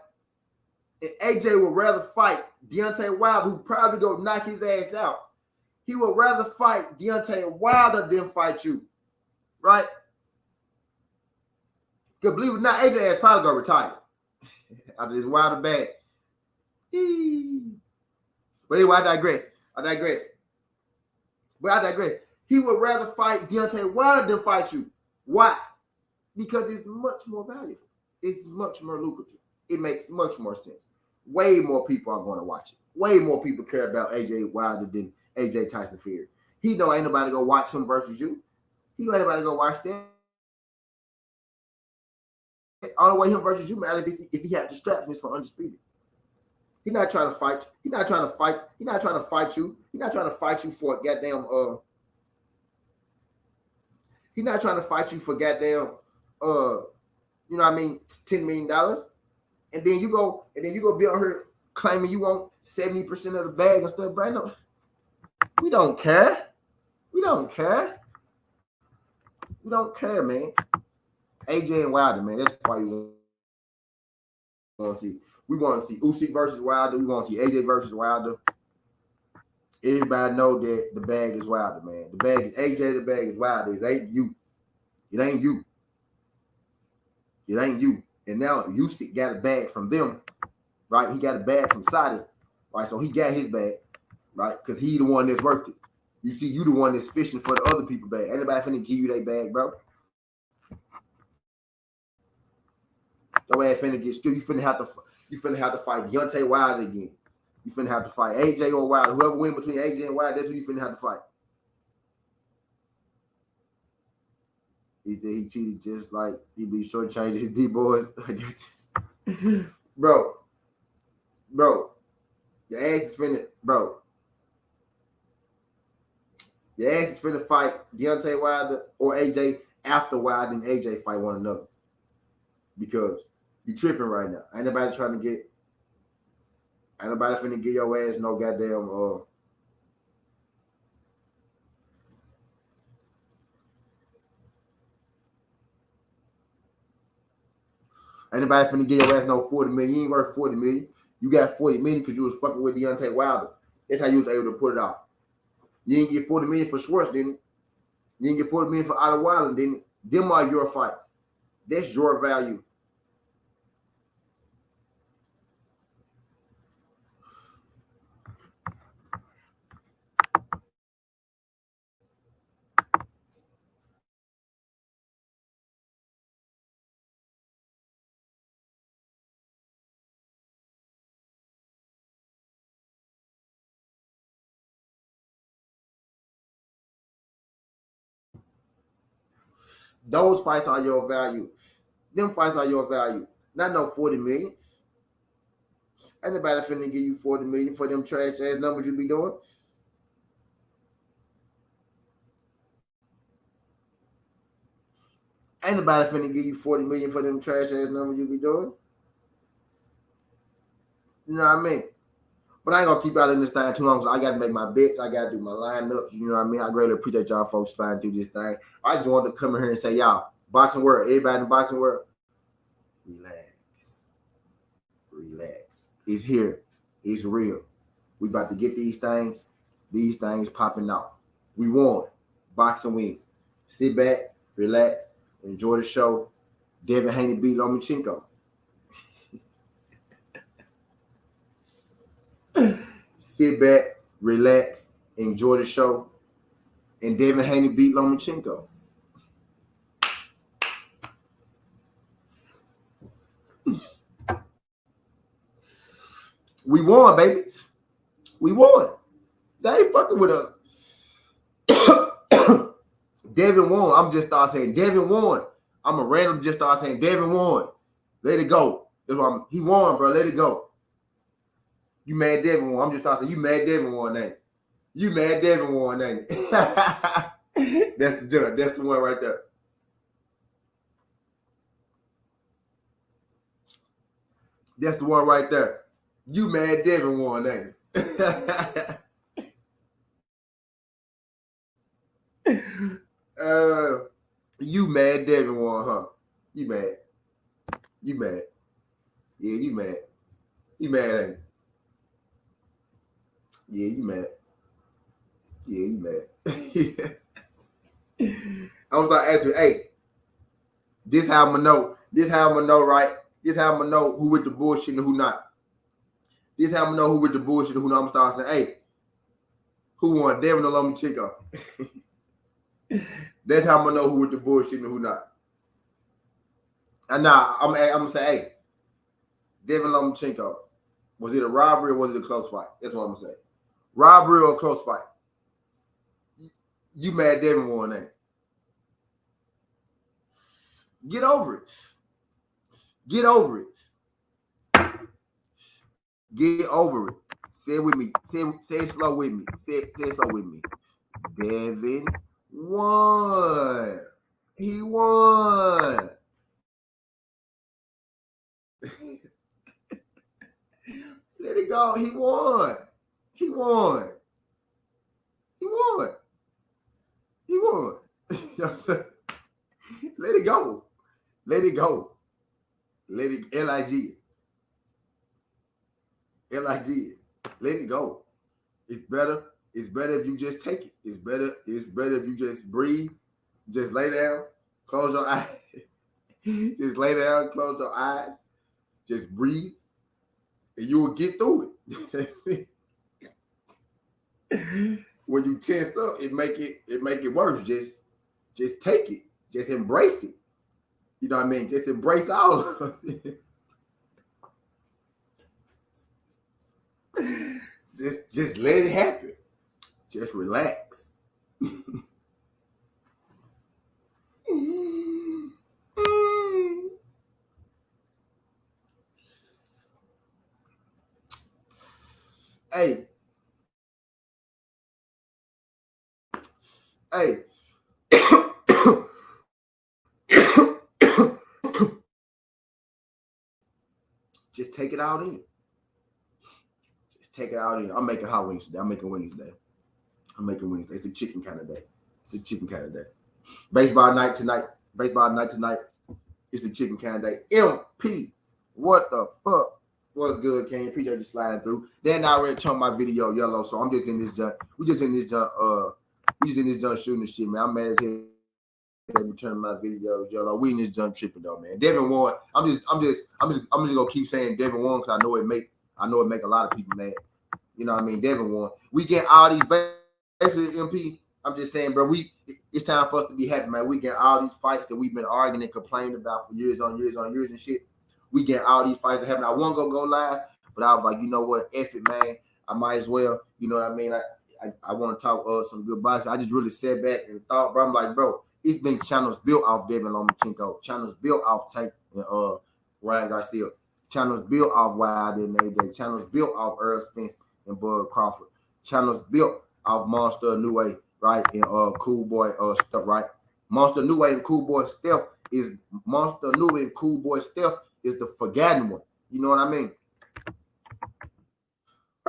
And AJ would rather fight Deontay Wilder, who probably go knock his ass out. He would rather fight Deontay Wilder than fight you, right? Because believe it or not, AJ is probably going to retire out of this Wilder bag. But anyway, I digress. He would rather fight Deontay Wilder than fight you. Why? Because it's much more valuable. It's much more lucrative. It makes much more sense. Way more people are going to watch it. Way more people care about AJ Wilder than AJ Tyson Fury. He know ain't nobody going to watch him versus you. He know ain't nobody going to watch that. Only way him versus you matter if he had the strap is for undisputed. He's not trying to fight. He's not trying to fight. He's not trying to fight you. He's not trying to fight you for goddamn. He's not trying to fight you for goddamn. You know what I mean? $10 million. And then you go be on here claiming you want 70% of the bag and stuff, Brandon. We don't care. We don't care. We don't care, man. AJ and Wilder, man. That's why you want to see. We want to see Usyk versus Wilder. We want to see AJ versus Wilder. Everybody know that the bag is Wilder, man. The bag is AJ. The bag is Wilder. It ain't you. It ain't you. It ain't you. And now Usyk got a bag from them, right? He got a bag from Saudi, right? So he got his bag, right? Because he the one that's worked it. You see, you the one that's fishing for the other people bag. Anybody finna give you that bag, bro? Your ass finna get still. You finna have to fight Deontay Wilder again. You finna have to fight AJ or Wilder. Whoever win between AJ and Wilder, that's who you finna have to fight. He said he cheated just like he be shortchanging his D boys. bro, your ass is finna, bro. Your ass is finna fight Deontay Wilder or AJ after Wilder and AJ fight one another. Because you tripping right now. Ain't nobody finna get your ass no goddamn anybody finna get your ass no 40 million. You ain't worth 40 million. You got 40 million because you was fucking with Deontay Wilder. That's how you was able to put it off. You didn't get 40 million for Schwartz, didn't you? You didn't get 40 million for Otto Wilder, didn't you? Them are your fights. That's your value. Those fights are your value. Them fights are your value. Not no 40 million. Ain't nobody finna give you 40 million for them trash ass numbers you be doing. Ain't nobody finna give you 40 million for them trash ass numbers you be doing. You know what I mean? But I ain't gonna keep y'all in this thing too long because I gotta make my bets. I gotta do my lineups. You know what I mean? I greatly appreciate y'all folks flying through this thing. I just wanted to come in here and say, y'all, boxing world, everybody in the boxing world, relax. Relax. It's here. It's real. We about to get these things popping out. We won. Boxing wins. Sit back, relax, enjoy the show. Devin Haney beat Lomachenko. Sit back, relax, enjoy the show. And Devin Haney beat Lomachenko. We won, baby. We won. They ain't fucking with us. Devin won. I'm just start saying Devin won. I'm a random just start saying Devin won. Let it go. That's why he won, bro. Let it go. You mad Devin won. I'm just start saying you mad Devin won, ain't it? You mad Devin won, ain't it? That's the judge. That's the one right there. That's the one right there. You mad Devin won, ain't it? You mad Devin won, huh? You mad. You mad. Yeah, you mad. You mad, ain't it? Yeah, you mad. Yeah, you mad. I was like asking, hey, this how I'm gonna know. This how I'm gonna know, right? This how I'm gonna know who with the bullshit and who not. This how I'm gonna know who with the bullshit and who not. I'm gonna start saying, hey, who won? Devin or Lomachenko? That's how I'm gonna know who with the bullshit and who not. And now I'm gonna say, hey, Devin Lomachenko, was it a robbery or was it a close fight? That's what I'm gonna say. Robbery or a close fight? You mad Devin won, ain't it? Get over it. Get over it. Get over it. Say it with me. Say it slow with me. Say it slow with me. Devin won. He won. Let it go. He won. He won. He won. He won. You know what I'm saying? Let it go. Let it go. Let it LIG. LIG. Let it go. It's better. It's better if you just take it. It's better if you just breathe. Just lay down. Close your eyes. Just lay down, close your eyes. Just breathe. And you will get through it. That's it. When you tense up, it make it worse. Just take it. Just embrace it. You know what I mean? Just embrace all of it. Just let it happen. Just relax. Hey. Hey. Just take it out in. Just take it out in. I'm making hot wings today. I'm making wings today. It's a chicken kind of day. Baseball night tonight. It's a chicken kind of day. MP. What the fuck? What's good, King? Appreciate you sliding through. Then I already turned my video yellow, so I'm just in this junk. We just in this junk shooting the shit, man. I'm mad as hell. They be turning my video yellow. We in this junk tripping though, man. Devin won. I'm just gonna keep saying Devin won because I know it make a lot of people mad. You know what I mean? Devin won. We get all these basically MP. I'm just saying, bro, it's time for us to be happy, man. We get all these fights that we've been arguing and complaining about for years on years and shit. We get all these fights that happen. I wasn't gonna go live, but I was like, you know what? F it, man. I might as well. You know what I mean? I want to talk some good boxing. I just really sat back and thought, bro. I'm like, bro, it's been channels built off Devin Lomachenko, channels built off Tank and Ryan Garcia, channels built off Wild and AJ, channels built off Earl Spence and Bud Crawford, channels built off Monster New Way, right? And Cool Boy stuff, right? Monster New Way and Cool Boy Steph is the forgotten one. You know what I mean?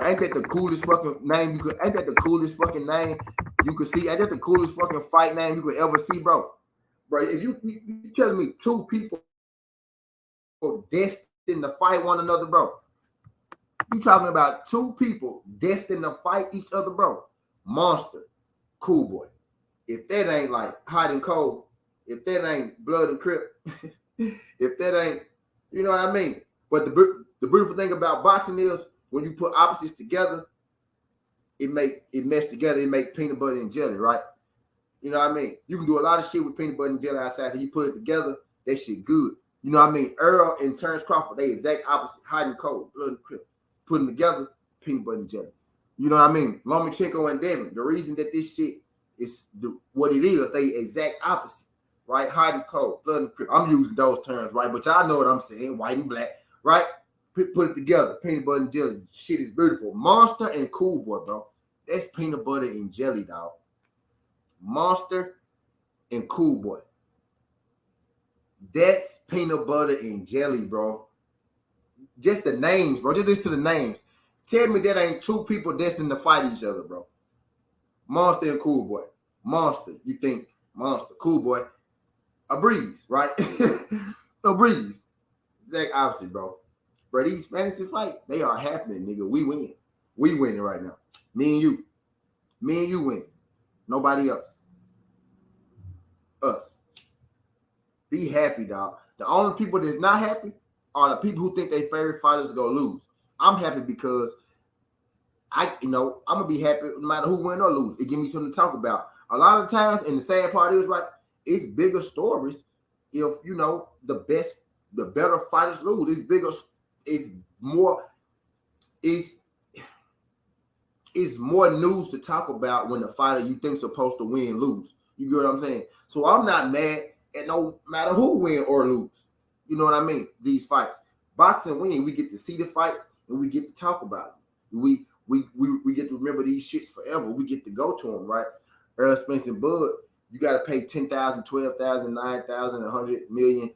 Ain't that the coolest fucking name you could? Ain't that the coolest fucking name you could see? Ain't that the coolest fucking fight name you could ever see, bro? Bro, if you telling me two people destined to fight one another, bro? You talking about two people destined to fight each other, bro? Monster, Cool Boy. If that ain't like hot and cold, if that ain't blood and crip, if that ain't, you know what I mean? But the beautiful thing about boxing is when you put opposites together, it mesh together, it make peanut butter and jelly, right? You know what I mean? You can do a lot of shit with peanut butter and jelly outside, so you put it together, that shit good. You know what I mean? Earl and Terrence Crawford, they exact opposite, hot and cold, blood and crip. Put them together, peanut butter and jelly. You know what I mean? Lomachenko and Devin, the reason that this shit is what it is, they exact opposite, right? Hot and cold, blood and crip. I'm using those terms, right? But y'all know what I'm saying, white and black, right? Put it together, peanut butter and jelly. Shit is beautiful. Monster and Cool Boy, bro. That's peanut butter and jelly, dog. Monster and Cool Boy. That's peanut butter and jelly, bro. Just the names, bro. Just listen to the names. Tell me that ain't two people destined to fight each other, bro. Monster and Cool Boy. Monster, you think Monster. Cool Boy, a breeze, right? A breeze. Exact opposite, bro. Bro, these fantasy fights, they are happening, nigga. We win. We winning right now. Me and you. Me and you win. Nobody else. Us. Be happy, dog. The only people that's not happy are the people who think their favorite fighters are gonna lose. I'm happy because I'm gonna be happy no matter who win or lose. It gives me something to talk about. A lot of times, and the sad part is, right, it's bigger stories if the better fighters lose. It's bigger. It's more news to talk about when the fighter you think supposed to win lose. You get what I'm saying? So I'm not mad at no matter who win or lose. You know what I mean? These fights. Boxing win, we get to see the fights and we get to talk about it. We get to remember these shits forever. We get to go to them, right? Earl Spence and Bud, you got to pay 10,000, 12,000, 9,000, 100 million,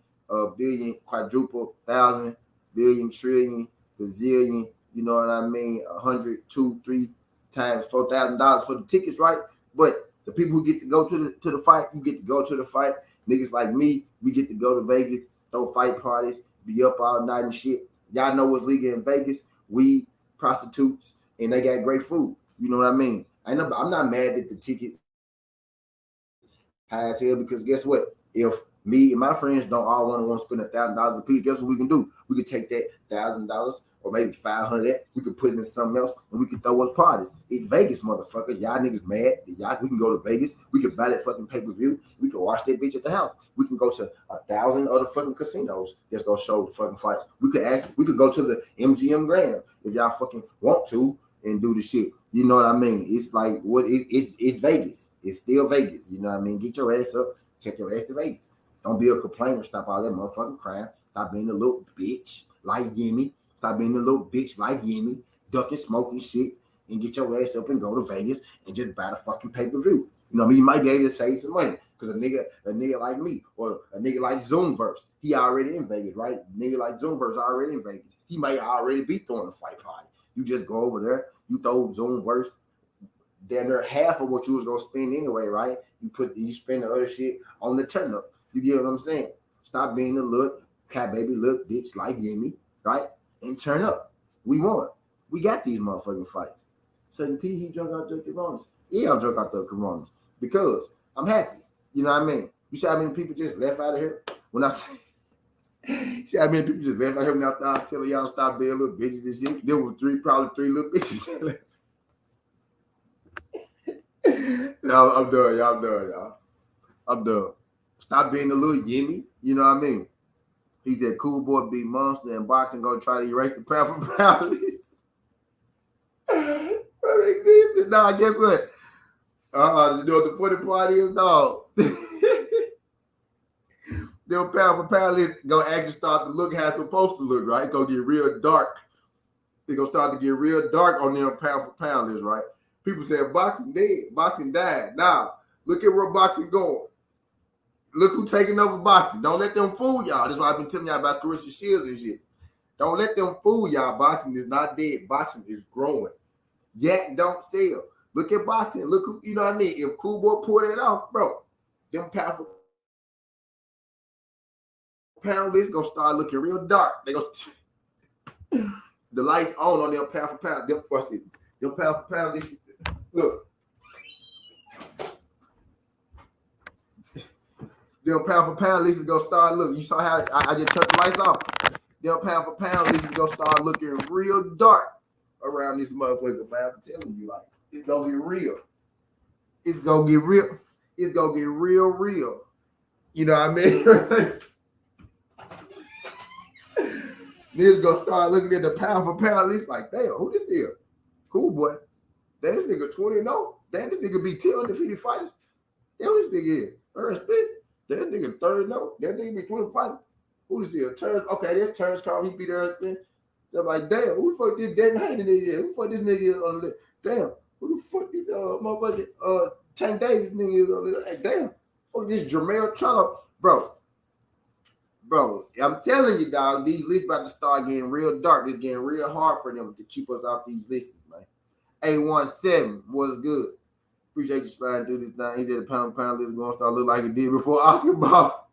billion, quadruple, thousand, billion, trillion, gazillion. You know what I mean? 100, 2, 3 times $4,000 for the tickets, right? But the people who get to go to the fight, you get to go to the fight. Niggas like me, we get to go to Vegas, throw fight parties, be up all night and shit. Y'all know what's legal in Vegas? Weed, prostitutes, and they got great food. You know what I mean? I'm not mad at the tickets high as hell because guess what? If me and my friends don't all want to spend $1,000 a piece, guess what we can do? We could take that $1,000 or maybe 500. We could put it in something else and we could throw us parties. It's Vegas, motherfucker. Y'all niggas mad? We can go to Vegas. We could buy that fucking pay-per-view. We can watch that bitch at the house. We can go to 1,000 other fucking casinos that's gonna show the fucking fights. We could go to the MGM Grand if y'all fucking want to and do the shit. You know what I mean? It's like it's Vegas. It's still Vegas. You know what I mean? Get your ass up, check your ass to Vegas. Don't be a complainer. Stop all that motherfucking crime. Stop being a little bitch like Yemi. Stop being a little bitch like Yemi, ducking, smoking shit, and get your ass up and go to Vegas and just buy the fucking pay-per-view. You know what I mean? You might be able to save some money because a nigga like me or a nigga like Zoomverse, he already in Vegas, right? A nigga like Zoomverse already in Vegas. He might already be throwing a fight party. You just go over there, you throw Zoomverse, then they're half of what you was gonna spend anyway, right? You spend the other shit on the turn up. You get what I'm saying? Stop being a little cat baby, little bitch like Yemi, right? And turn up. We won. We got these motherfucking fights. So the T, he drunk out the Coronas. Yeah, I'm drunk out the Coronas because I'm happy. You know what I mean? You see how many people just left out of here? When I say, see how many people just left out of here when I started telling y'all stop being little bitches and shit? There were probably three little bitches that left. No, I'm done, y'all. I'm done. Stop being a little Yemi. You know what I mean? He said, cool boy beat Monster in boxing, go try to erase the pound for pound list. Nah, guess what? You know what the funny part is, dog? Them pound for pound list gonna actually start to look how it's supposed to look, right? It's gonna get real dark. It's gonna start to get real dark on them pound for pound list, right? People saying boxing dead, boxing died. Now, look at where boxing going. Look who taking over boxing. Don't let them fool y'all. That's why I've been telling y'all about Carissa Shields and shit. Don't let them fool y'all. Boxing is not dead. Boxing is growing. Yak don't sell. Look at boxing. Look who, you know what I mean? If Cool Boy pulled it off, bro, them powerful pound lists gonna start looking real dark. They gonna the lights on them pound for pound. Them pound for pound lists. Look. Them pound for pound lists is gonna start looking. You saw how I just turned the lights off. Them pound for pound lists is gonna start looking real dark around this motherfucker, man. I'm telling you, like, it's gonna get real. It's gonna get real. It's gonna get real. You know what I mean? Niggas gonna start looking at the pound for pound list like, damn, who this is? Cool Boy. Damn, this nigga 20-0. Damn, this nigga be 10 undefeated fighters. Damn, who this nigga is? Bud-Spence. That nigga 30-0. That nigga be 25. Who this is? Turns. Okay, that's Turns Carl. He beat Bud-Spence. They're like, damn, who the fuck this Devin Haney nigga is? Who the fuck this nigga is on the list? Damn, who the fuck this motherfucker Tank Davis nigga is on the list? Hey, damn, fuck this Jermell Trello. Bro, I'm telling you, dog, these lists about to start getting real dark. It's getting real hard for them to keep us off these lists, man. A17 was good. Appreciate you sliding through this thing. He said the pound for pound list is going to start looking like it did before Oscar Ball.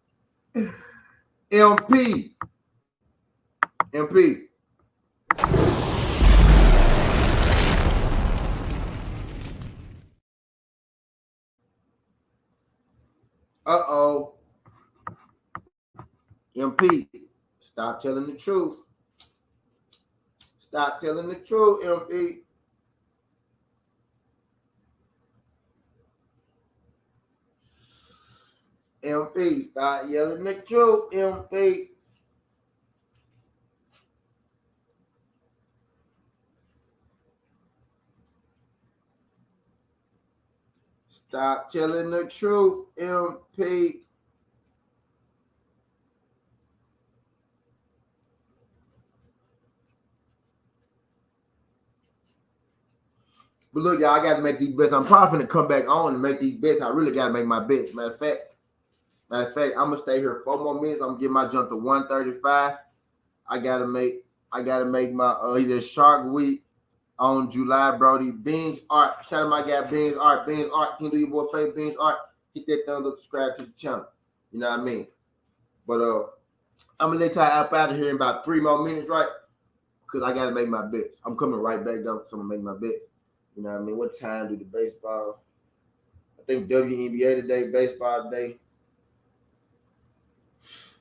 MP. Uh-oh. MP. Stop telling the truth. Stop telling the truth, MP. MP, stop yelling the truth, MP. Stop telling the truth, MP. But look, y'all, I got to make these bets. I'm probably going to come back on and make these bets. I really got to make my bets. Matter of fact, I'm going to stay here 4 more minutes. I'm going to get my jump to 135. I got to make I gotta make my he said Shark Week on July, Brody. Binge Art. Shout out my guy Binge Art. Binge Art. Can you do your boy favor? Binge Art. Hit that thumbs up, subscribe to the channel. You know what I mean? But I'm gonna let y'all up out of here in about 3 more minutes, right? Because I gotta make my bets. I'm coming right back though, so I'm gonna make my bets. You know what I mean? What time do the baseball? I think WNBA today, baseball today.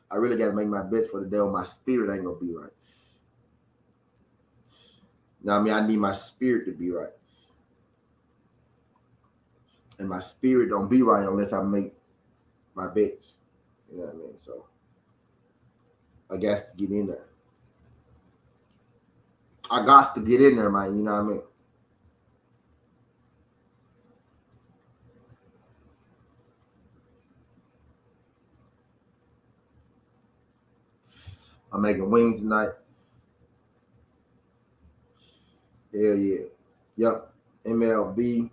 I really gotta make my bets for the day, or my spirit ain't gonna be right. You know what I mean? I need my spirit to be right. And my spirit don't be right unless I make my bets. You know what I mean? So I got to get in there. I got to get in there, man. You know what I mean? I'm making wings tonight. Hell yeah. Yep. MLB.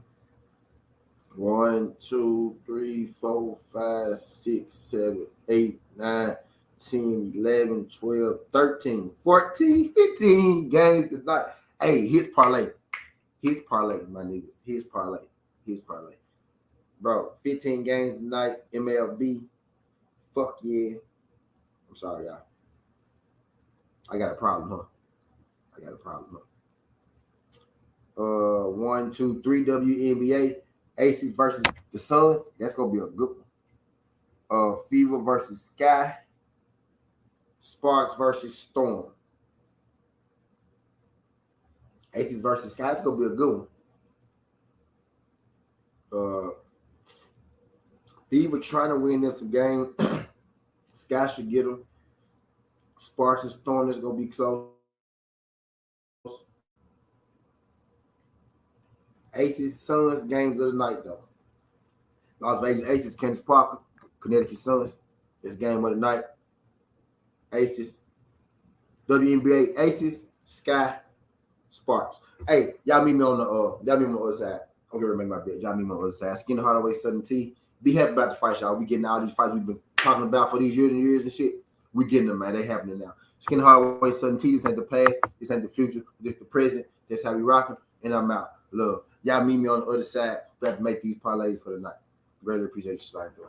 1, 2, 3, 4, 5, 6, 7, 8, 9, 10, 11, 12, 13, 14, 15 games tonight. Hey, his parlay, my niggas. His parlay. Bro, 15 games tonight, MLB. Fuck yeah. I'm sorry, y'all. I got a problem, huh? 1, 2, 3 WNBA. Aces versus the Suns. That's gonna be a good one. Fever versus Sky. Sparks versus Storm. Aces versus Sky. That's gonna be a good one. Fever trying to win them some game. Sky should get them. Sparks and Storm. That's gonna be close. Aces Suns games of the night though. Las Vegas Aces, Kansas Parker, Connecticut Suns. This game of the night. Aces. WNBA Aces, Sky, Sparks. Hey, y'all meet me on the other side. I'm gonna make my bet. Y'all meet me on the other side. Skinny Hardaway 17. Be happy about the fights, y'all. We getting all these fights we've been talking about for these years and years and shit. We getting them, man. They happening now. Skinny Hardaway 17. This ain't the past. This ain't the future. This the present. That's how we rocking. And I'm out. Love. Y'all meet me on the other side. We have to make these parlays for the night. Greatly appreciate you sliding through.